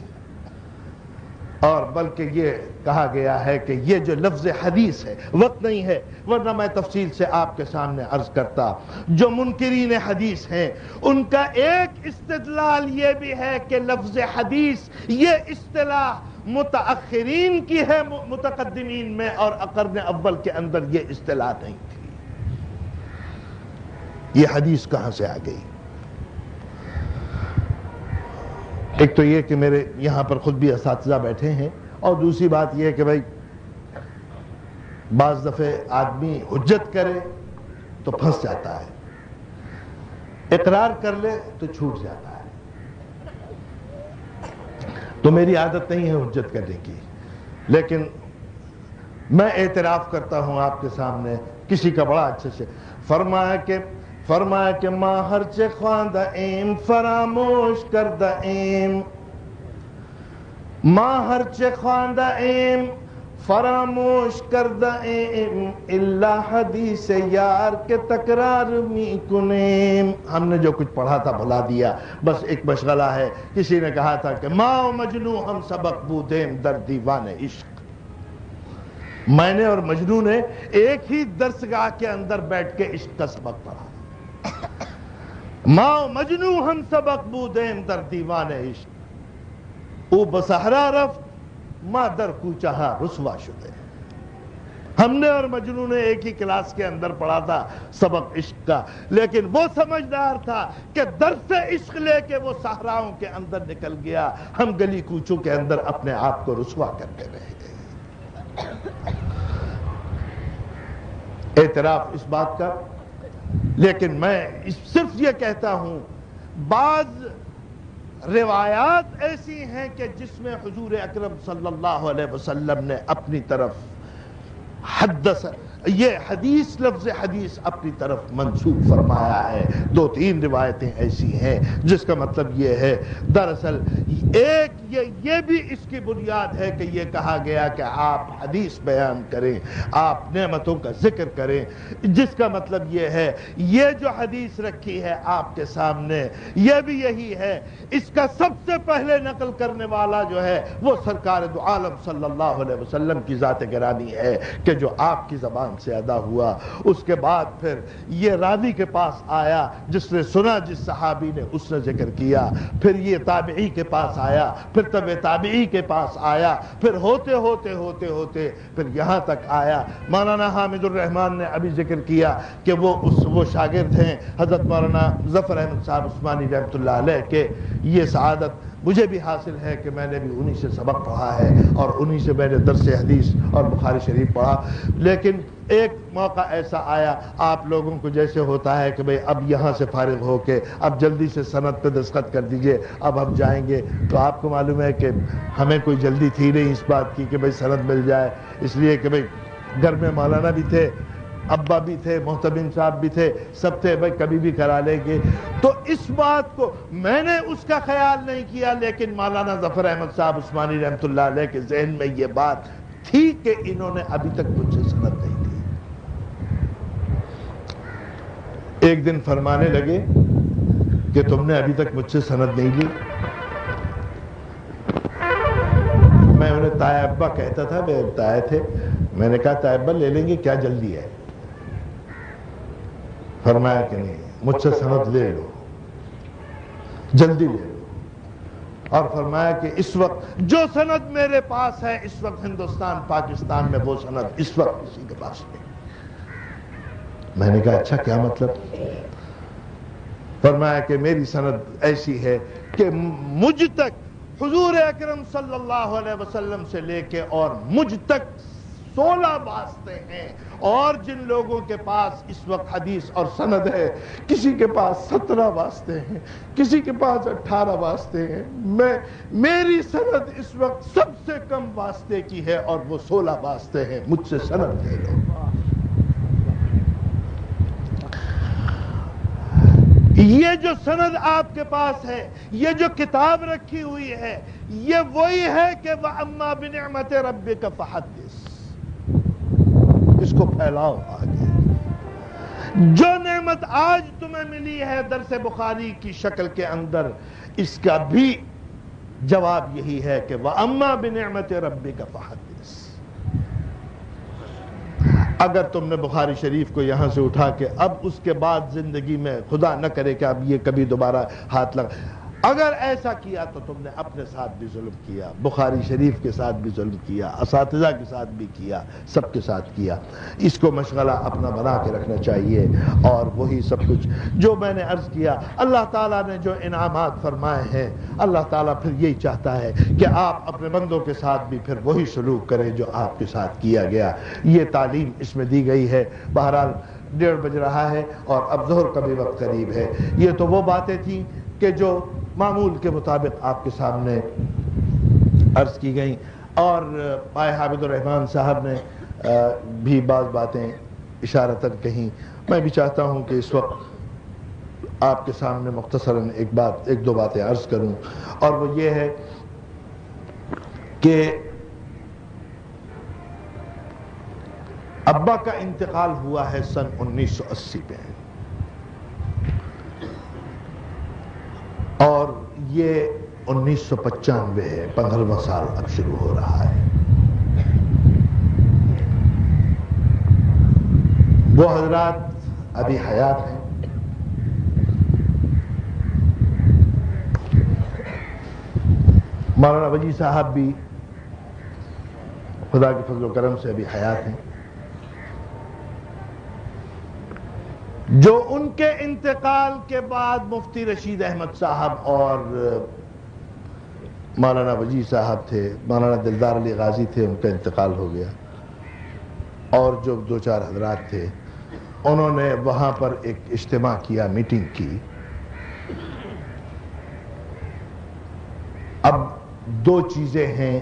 اور بلکہ یہ کہا گیا ہے کہ یہ جو لفظ حدیث ہے، وقت نہیں ہے ورنہ میں تفصیل سے آپ کے سامنے عرض کرتا، جو منکرین حدیث ہیں ان کا ایک استدلال یہ بھی ہے کہ لفظ حدیث یہ اصطلاح متأخرین کی ہے متقدمین میں، اور قرن اول کے اندر یہ اصطلاح نہیں تھی۔ یہ حدیث کہاں سے آ گئی؟ ایک تو یہ کہ میرے یہاں پر خود بھی اساتذہ بیٹھے ہیں، اور دوسری بات یہ کہ بھائی بعض دفعے آدمی حجت کرے تو پھنس جاتا ہے، اقرار کر لے تو چھوٹ جاتا ہے۔ تو میری عادت نہیں ہے حجت کرنے کی، لیکن میں اعتراف کرتا ہوں آپ کے سامنے، کسی کا بڑا اچھے سے فرمایا کہ فرمایا کہ ماں ہرچے خواندہ ایم فراموش کردہ ایم، ماں ہرچے خواندہ ایم فراموش کردہ ایم، اللہ حدیث یار کے تکرار می کنیم۔ ہم نے جو کچھ پڑھا تھا بھلا دیا، بس ایک مشغلہ ہے۔ کسی نے کہا تھا کہ ماں و مجنو ہم سبق بودیم در دیوان عشق۔ میں نے اور مجنو نے ایک ہی درسگاہ کے اندر بیٹھ کے عشق کا سبق پڑھا۔ ماں و مجنو ہم سبق بودیم در دیوان عشق، او بصحرا رفت ما در کوچہا رسوا شدے۔ ہم نے اور مجنو نے ایک ہی کلاس کے اندر پڑھا تھا سبق عشق کا، لیکن وہ سمجھدار تھا کہ درس عشق لے کے وہ صحراؤں کے اندر نکل گیا، ہم گلی کوچوں کے اندر اپنے آپ کو رسوا کرتے رہ گئے۔ اعتراف اس بات کا، لیکن میں صرف یہ کہتا ہوں بعض روایات ایسی ہیں کہ جس میں حضور اکرم صلی اللہ علیہ وسلم نے اپنی طرف حدث، یہ حدیث، لفظ حدیث اپنی طرف منسوب فرمایا ہے۔ دو تین روایتیں ایسی ہیں جس کا مطلب یہ ہے، دراصل ایک یہ بھی اس کی بنیاد ہے کہ یہ کہا گیا کہ آپ حدیث بیان کریں، آپ نعمتوں کا ذکر کریں، جس کا مطلب یہ ہے یہ جو حدیث رکھی ہے آپ کے سامنے یہ بھی یہی ہے۔ اس کا سب سے پہلے نقل کرنے والا جو ہے وہ سرکار دو عالم صلی اللہ علیہ وسلم کی ذات گرامی ہے کہ جو آپ کی زبان سے ادا ہوا۔ اس کے بعد پھر یہ راوی کے پاس آیا جس نے سنا، جس صحابی نے اس نے ذکر کیا، پھر یہ تابعی کے پاس آیا، پھر تبع تابعی کے پاس آیا، پھر ہوتے ہوتے ہوتے ہوتے پھر یہاں تک آیا۔ مولانا حامد الرحمن نے ابھی ذکر کیا کہ وہ شاگرد ہیں حضرت مولانا ظفر احمد صاحب عثمانی رحمۃ اللہ علیہ کے۔ یہ سعادت مجھے بھی حاصل ہے کہ میں نے بھی انہی سے سبق پڑھا ہے اور انہی سے میں نے درس حدیث اور بخاری شریف پڑھا۔ لیکن ایک موقع ایسا آیا، آپ لوگوں کو جیسے ہوتا ہے کہ بھئی اب یہاں سے فارغ ہو کے اب جلدی سے سند پہ دستخط کر دیجئے، اب ہم جائیں گے، تو آپ کو معلوم ہے کہ ہمیں کوئی جلدی تھی نہیں اس بات کی کہ بھئی سند مل جائے، اس لیے کہ بھئی گھر میں مولانا بھی تھے، ابا بھی تھے، محتمین صاحب بھی تھے، سب تھے، بھئی کبھی بھی کرا لیں گے۔ تو اس بات کو میں نے اس کا خیال نہیں کیا، لیکن مولانا ظفر احمد صاحب عثمانی رحمۃ اللہ علیہ کے ذہن میں یہ بات تھی کہ انہوں نے ابھی تک مجھ سے سند نہیں دی۔ ایک دن فرمانے لگے کہ تم نے ابھی تک مجھ سے سند نہیں لی۔ میں انہیں طائبہ کہتا تھا، وہ تائے تھے، میں نے کہا طائبہ لے لیں گے، کیا جلدی ہے؟ فرمایا کہ نہیں، مجھ سے سند لے لو، جلدی لے لو۔ اور فرمایا کہ اس وقت جو سند میرے پاس ہے اس وقت ہندوستان پاکستان میں وہ سند اس وقت کسی کے پاس نہیں۔ میں نے کہا اچھا کیا مطلب؟ فرمایا کہ میری سند ایسی ہے کہ مجھ تک حضور اکرم صلی اللہ علیہ وسلم سے لے کے اور مجھ تک 16 واسطے ہیں، اور جن لوگوں کے پاس اس وقت حدیث اور سند ہے کسی کے پاس 17 واسطے ہیں، کسی کے پاس 18 واسطے ہیں، میری سند اس وقت سب سے کم واسطے کی ہے اور وہ 16 واسطے ہیں، مجھ سے سند لے لو۔ یہ جو سند آپ کے پاس ہے، یہ جو کتاب رکھی ہوئی ہے، یہ وہی ہے کہ وَأَمَّا بِنِعْمَةِ رَبِّكَ فَحَدِّثْ، اس کو پھیلاؤ آگے۔ جو نعمت آج تمہیں ملی ہے درس بخاری کی شکل کے اندر، اس کا بھی جواب یہی ہے کہ وَأَمَّا بِنِعْمَةِ رَبِّكَ فَحَدِّثْ۔ اگر تم نے بخاری شریف کو یہاں سے اٹھا کے اب اس کے بعد زندگی میں خدا نہ کرے کہ اب یہ کبھی دوبارہ ہاتھ لگا، اگر ایسا کیا تو تم نے اپنے ساتھ بھی ظلم کیا، بخاری شریف کے ساتھ بھی ظلم کیا، اساتذہ کے ساتھ بھی کیا، سب کے ساتھ کیا۔ اس کو مشغلہ اپنا بنا کے رکھنا چاہیے، اور وہی سب کچھ جو میں نے عرض کیا، اللہ تعالیٰ نے جو انعامات فرمائے ہیں، اللہ تعالیٰ پھر یہی چاہتا ہے کہ آپ اپنے بندوں کے ساتھ بھی پھر وہی سلوک کریں جو آپ کے ساتھ کیا گیا۔ یہ تعلیم اس میں دی گئی ہے۔ بہرحال 1:30 بج رہا ہے اور اب ظہر کا بھی وقت قریب ہے۔ یہ تو وہ باتیں تھیں کہ جو معمول کے مطابق آپ کے سامنے عرض کی گئیں، اور بھائی حامد الرحمن صاحب نے بھی بعض باتیں اشارتاً کہیں۔ میں بھی چاہتا ہوں کہ اس وقت آپ کے سامنے مختصراً ایک دو باتیں عرض کروں، اور وہ یہ ہے کہ ابا کا انتقال ہوا ہے سن 1980 میں، اور یہ 1995 ہے، 15واں سال اب شروع ہو رہا ہے۔ وہ حضرات ابھی حیات ہیں، مولانا وجی صاحب بھی خدا کے فضل و کرم سے ابھی حیات ہیں۔ جو ان کے انتقال کے بعد مفتی رشید احمد صاحب اور مولانا وجی صاحب تھے، مولانا دلدار علی غازی تھے، ان کا انتقال ہو گیا، اور جو دو چار حضرات تھے انہوں نے وہاں پر ایک اجتماع کیا، میٹنگ کی۔ اب دو چیزیں ہیں،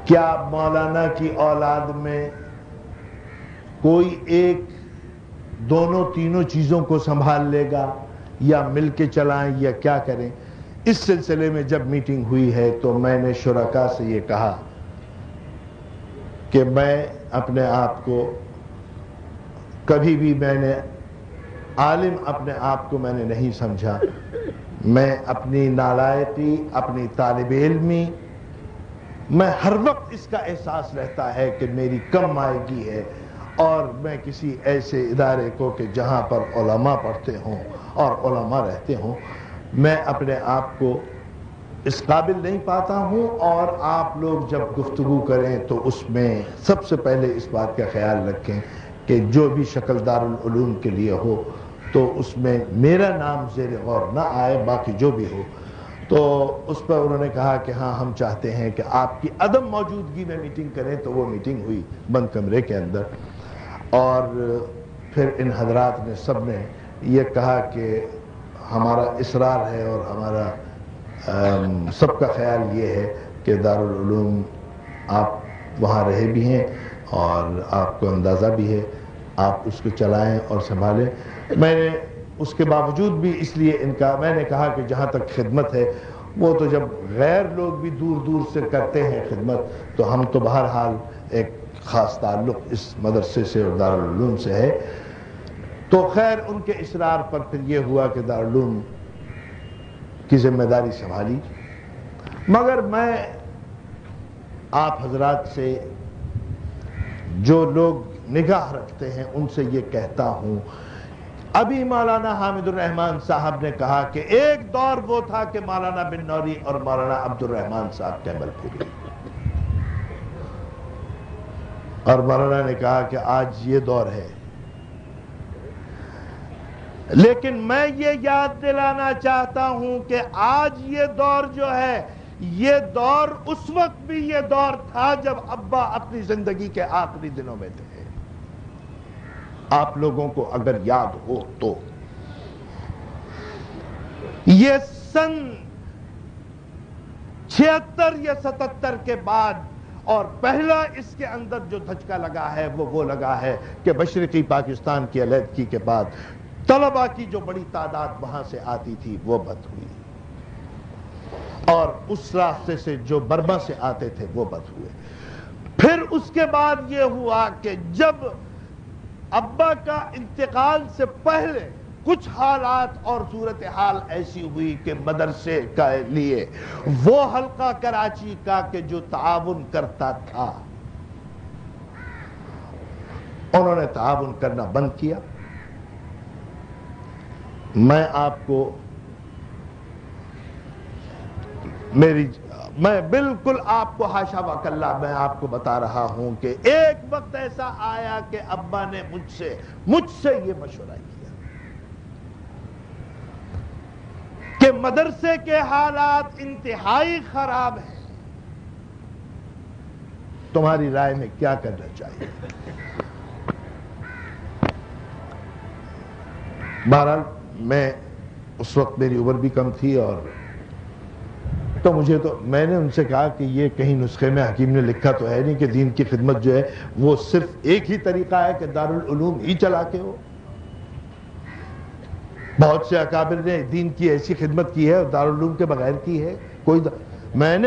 کیا مولانا کی اولاد میں کوئی ایک دونوں تینوں چیزوں کو سنبھال لے گا، یا مل کے چلائیں، یا کیا کریں؟ اس سلسلے میں جب میٹنگ ہوئی ہے تو میں نے شرکاء سے یہ کہا کہ میں اپنے آپ کو کبھی بھی میں نے عالم اپنے آپ کو میں نے نہیں سمجھا۔ میں اپنی نالائقی، اپنی طالب علمی، میں ہر وقت اس کا احساس رہتا ہے کہ میری کم آئیگی ہے، اور میں کسی ایسے ادارے کو کہ جہاں پر علماء پڑھتے ہوں اور علماء رہتے ہوں، میں اپنے آپ کو اس قابل نہیں پاتا ہوں۔ اور آپ لوگ جب گفتگو کریں تو اس میں سب سے پہلے اس بات کا خیال رکھیں کہ جو بھی شکل دارالعلوم کے لیے ہو تو اس میں میرا نام زیر غور نہ آئے، باقی جو بھی ہو۔ تو اس پر انہوں نے کہا کہ ہاں ہم چاہتے ہیں کہ آپ کی عدم موجودگی میں میٹنگ کریں، تو وہ میٹنگ ہوئی بند کمرے کے اندر، اور پھر ان حضرات نے سب نے یہ کہا کہ ہمارا اصرار ہے اور ہمارا سب کا خیال یہ ہے کہ دارالعلوم آپ وہاں رہے بھی ہیں اور آپ کو اندازہ بھی ہے، آپ اس کو چلائیں اور سنبھالیں۔ میں نے اس کے باوجود بھی اس لیے میں نے کہا کہ جہاں تک خدمت ہے، وہ تو جب غیر لوگ بھی دور دور سے کرتے ہیں خدمت، تو ہم تو بہرحال ایک خاص تعلق اس مدرسے سے اور دارالعلوم سے ہے۔ تو خیر ان کے اصرار پر پھر یہ ہوا کہ دارالعلوم کی ذمہ داری سنبھالی، مگر میں آپ حضرات سے، جو لوگ نگاہ رکھتے ہیں، ان سے یہ کہتا ہوں، ابھی مولانا حامد الرحمن صاحب نے کہا کہ ایک دور وہ تھا کہ مولانا بن نوری اور مولانا عبد الرحمن صاحب کیمل پوری، اور مولانا نے کہا کہ آج یہ دور ہے۔ لیکن میں یہ یاد دلانا چاہتا ہوں کہ آج یہ دور جو ہے، یہ دور اس وقت بھی یہ دور تھا جب ابا اپنی زندگی کے آخری دنوں میں تھے۔ آپ لوگوں کو اگر یاد ہو تو یہ سن 76 یا 77 کے بعد، اور پہلا اس کے اندر جو دھچکا لگا ہے وہ لگا ہے کہ مشرقی پاکستان کی علیحدگی کے بعد طلباء کی جو بڑی تعداد وہاں سے آتی تھی وہ بند ہوئی، اور اس راستے سے جو برما سے آتے تھے وہ بند ہوئے۔ پھر اس کے بعد یہ ہوا کہ جب ابا کا انتقال سے پہلے کچھ حالات اور صورتحال ایسی ہوئی کہ مدرسے کے لیے وہ حلقہ کراچی کا کہ جو تعاون کرتا تھا، انہوں نے تعاون کرنا بند کیا۔ میں آپ کو میں بالکل آپ کو حاشا وکلا میں آپ کو بتا رہا ہوں کہ ایک وقت ایسا آیا کہ ابا نے مجھ سے یہ مشورہ کیا کہ مدرسے کے حالات انتہائی خراب ہیں، تمہاری رائے میں کیا کرنا چاہیے؟ بہرحال میں اس وقت میری عمر بھی کم تھی، اور تو میں نے ان سے کہا کہ یہ کہیں نسخے میں حکیم نے لکھا تو ہے نہیں کہ دین کی خدمت جو ہے وہ صرف ایک ہی طریقہ ہے کہ دارالعلوم ہی چلا کے ہو۔ بہت سے اکابر نے دین کی ایسی خدمت کی ہے اور دارالعلوم کے بغیر کی ہے. میں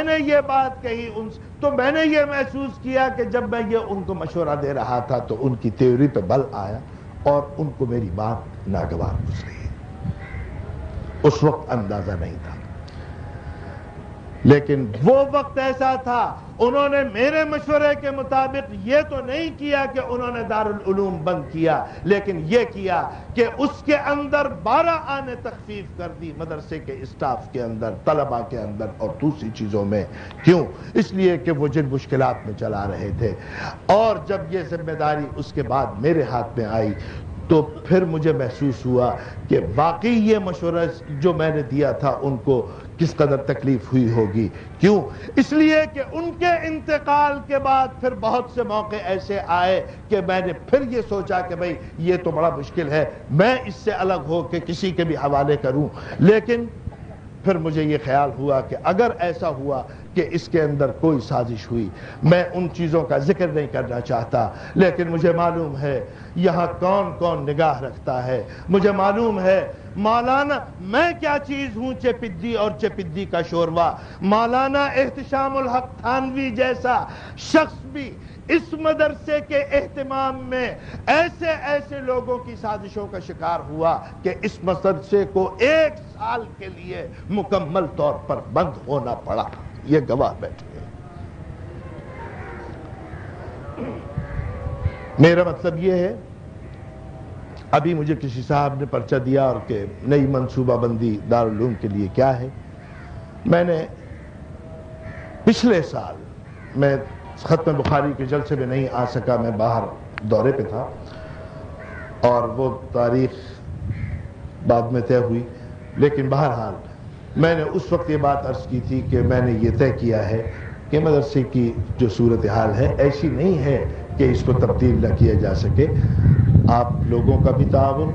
نے یہ بات کہی تو میں نے یہ محسوس کیا کہ جب میں یہ ان کو مشورہ دے رہا تھا تو ان کی تیوری پہ بل آیا اور ان کو میری بات ناگوار گزری. اس وقت اندازہ نہیں تھا، لیکن وہ وقت ایسا تھا. انہوں نے میرے مشورے کے مطابق یہ تو نہیں کیا کہ انہوں نے دارالعلوم بند کیا، لیکن یہ کیا کہ اس کے اندر 12 آنے تخفیف کر دی، مدرسے کے اسٹاف کے اندر، طلباء کے اندر اور دوسری چیزوں میں. کیوں؟ اس لیے کہ وہ جن مشکلات میں چلا رہے تھے. اور جب یہ ذمہ داری اس کے بعد میرے ہاتھ میں آئی تو پھر مجھے محسوس ہوا کہ واقعی یہ مشورہ جو میں نے دیا تھا ان کو کس قدر تکلیف ہوئی ہوگی. کیوں؟ اس لیے کہ ان کے انتقال کے بعد پھر بہت سے موقع ایسے آئے کہ میں نے پھر یہ سوچا کہ بھئی یہ تو بڑا مشکل ہے، میں اس سے الگ ہو کے کسی کے بھی حوالے کروں. لیکن پھر مجھے یہ خیال ہوا کہ اگر ایسا ہوا کہ اس کے اندر کوئی سازش ہوئی، میں ان چیزوں کا ذکر نہیں کرنا چاہتا، لیکن مجھے معلوم ہے یہاں کون کون نگاہ رکھتا ہے. مجھے معلوم ہے مولانا میں کیا چیز ہوں، چپدی اور چپدی کا شوروا. مولانا احتشام الحق تھانوی جیسا شخص بھی اس مدرسے کے اہتمام میں ایسے لوگوں کی سازشوں کا شکار ہوا کہ اس مدرسے کو 1 سال کے لیے مکمل طور پر بند ہونا پڑا. یہ گواہ بیٹھے ہیں. میرا مطلب یہ ہے، ابھی مجھے کسی صاحب نے پرچہ دیا اور کہ نئی منصوبہ بندی دارالعلوم کے لیے کیا ہے. میں نے پچھلے سال، میں ختم بخاری کے جلسے میں نہیں آ سکا، میں باہر دورے پہ تھا اور وہ تاریخ بعد میں طے ہوئی، لیکن بہرحال میں نے اس وقت یہ بات عرض کی تھی کہ میں نے یہ طے کیا ہے کہ مدرسے کی جو صورتحال ہے ایسی نہیں ہے کہ اس کو تبدیل نہ کیا جا سکے. آپ لوگوں کا بھی تعاون،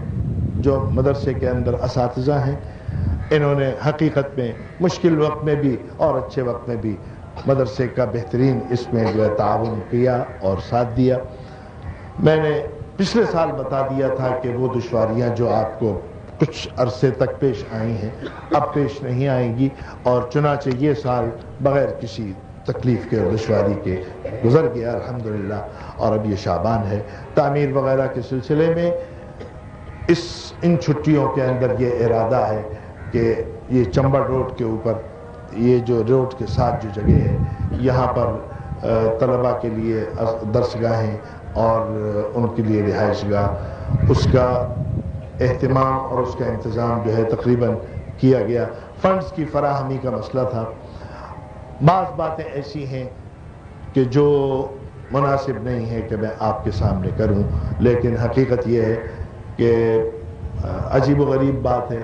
جو مدرسے کے اندر اساتذہ ہیں، انہوں نے حقیقت میں مشکل وقت میں بھی اور اچھے وقت میں بھی مدرسے کا بہترین اس میں جو ہے تعاون کیا اور ساتھ دیا. میں نے پچھلے سال بتا دیا تھا کہ وہ دشواریاں جو آپ کو کچھ عرصے تک پیش آئی ہیں اب پیش نہیں آئیں گی، اور چنانچہ یہ سال بغیر کسی تکلیف کے اور دشواری کے گزر گیا الحمدللہ. اور اب یہ شعبان ہے. تعمیر وغیرہ کے سلسلے میں ان چھٹیوں کے اندر یہ ارادہ ہے کہ یہ چمبڑ روڈ کے اوپر، یہ جو روڈ کے ساتھ جو جگہ ہے، یہاں پر طلباء کے لیے درسگاہیں اور ان کے لیے رہائش گاہ، اس کا اہتمام اور اس کا انتظام جو ہے تقریباً کیا گیا. فنڈز کی فراہمی کا مسئلہ تھا. بعض باتیں ایسی ہیں کہ جو مناسب نہیں ہے کہ میں آپ کے سامنے کروں، لیکن حقیقت یہ ہے کہ عجیب و غریب بات ہے،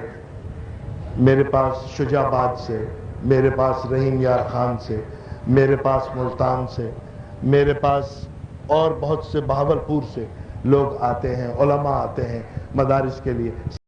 میرے پاس شجاع آباد سے، میرے پاس رحیم یار خان سے، میرے پاس ملتان سے، میرے پاس اور بہت سے بہاولپور سے لوگ آتے ہیں، علماء آتے ہیں مدارس کے لیے.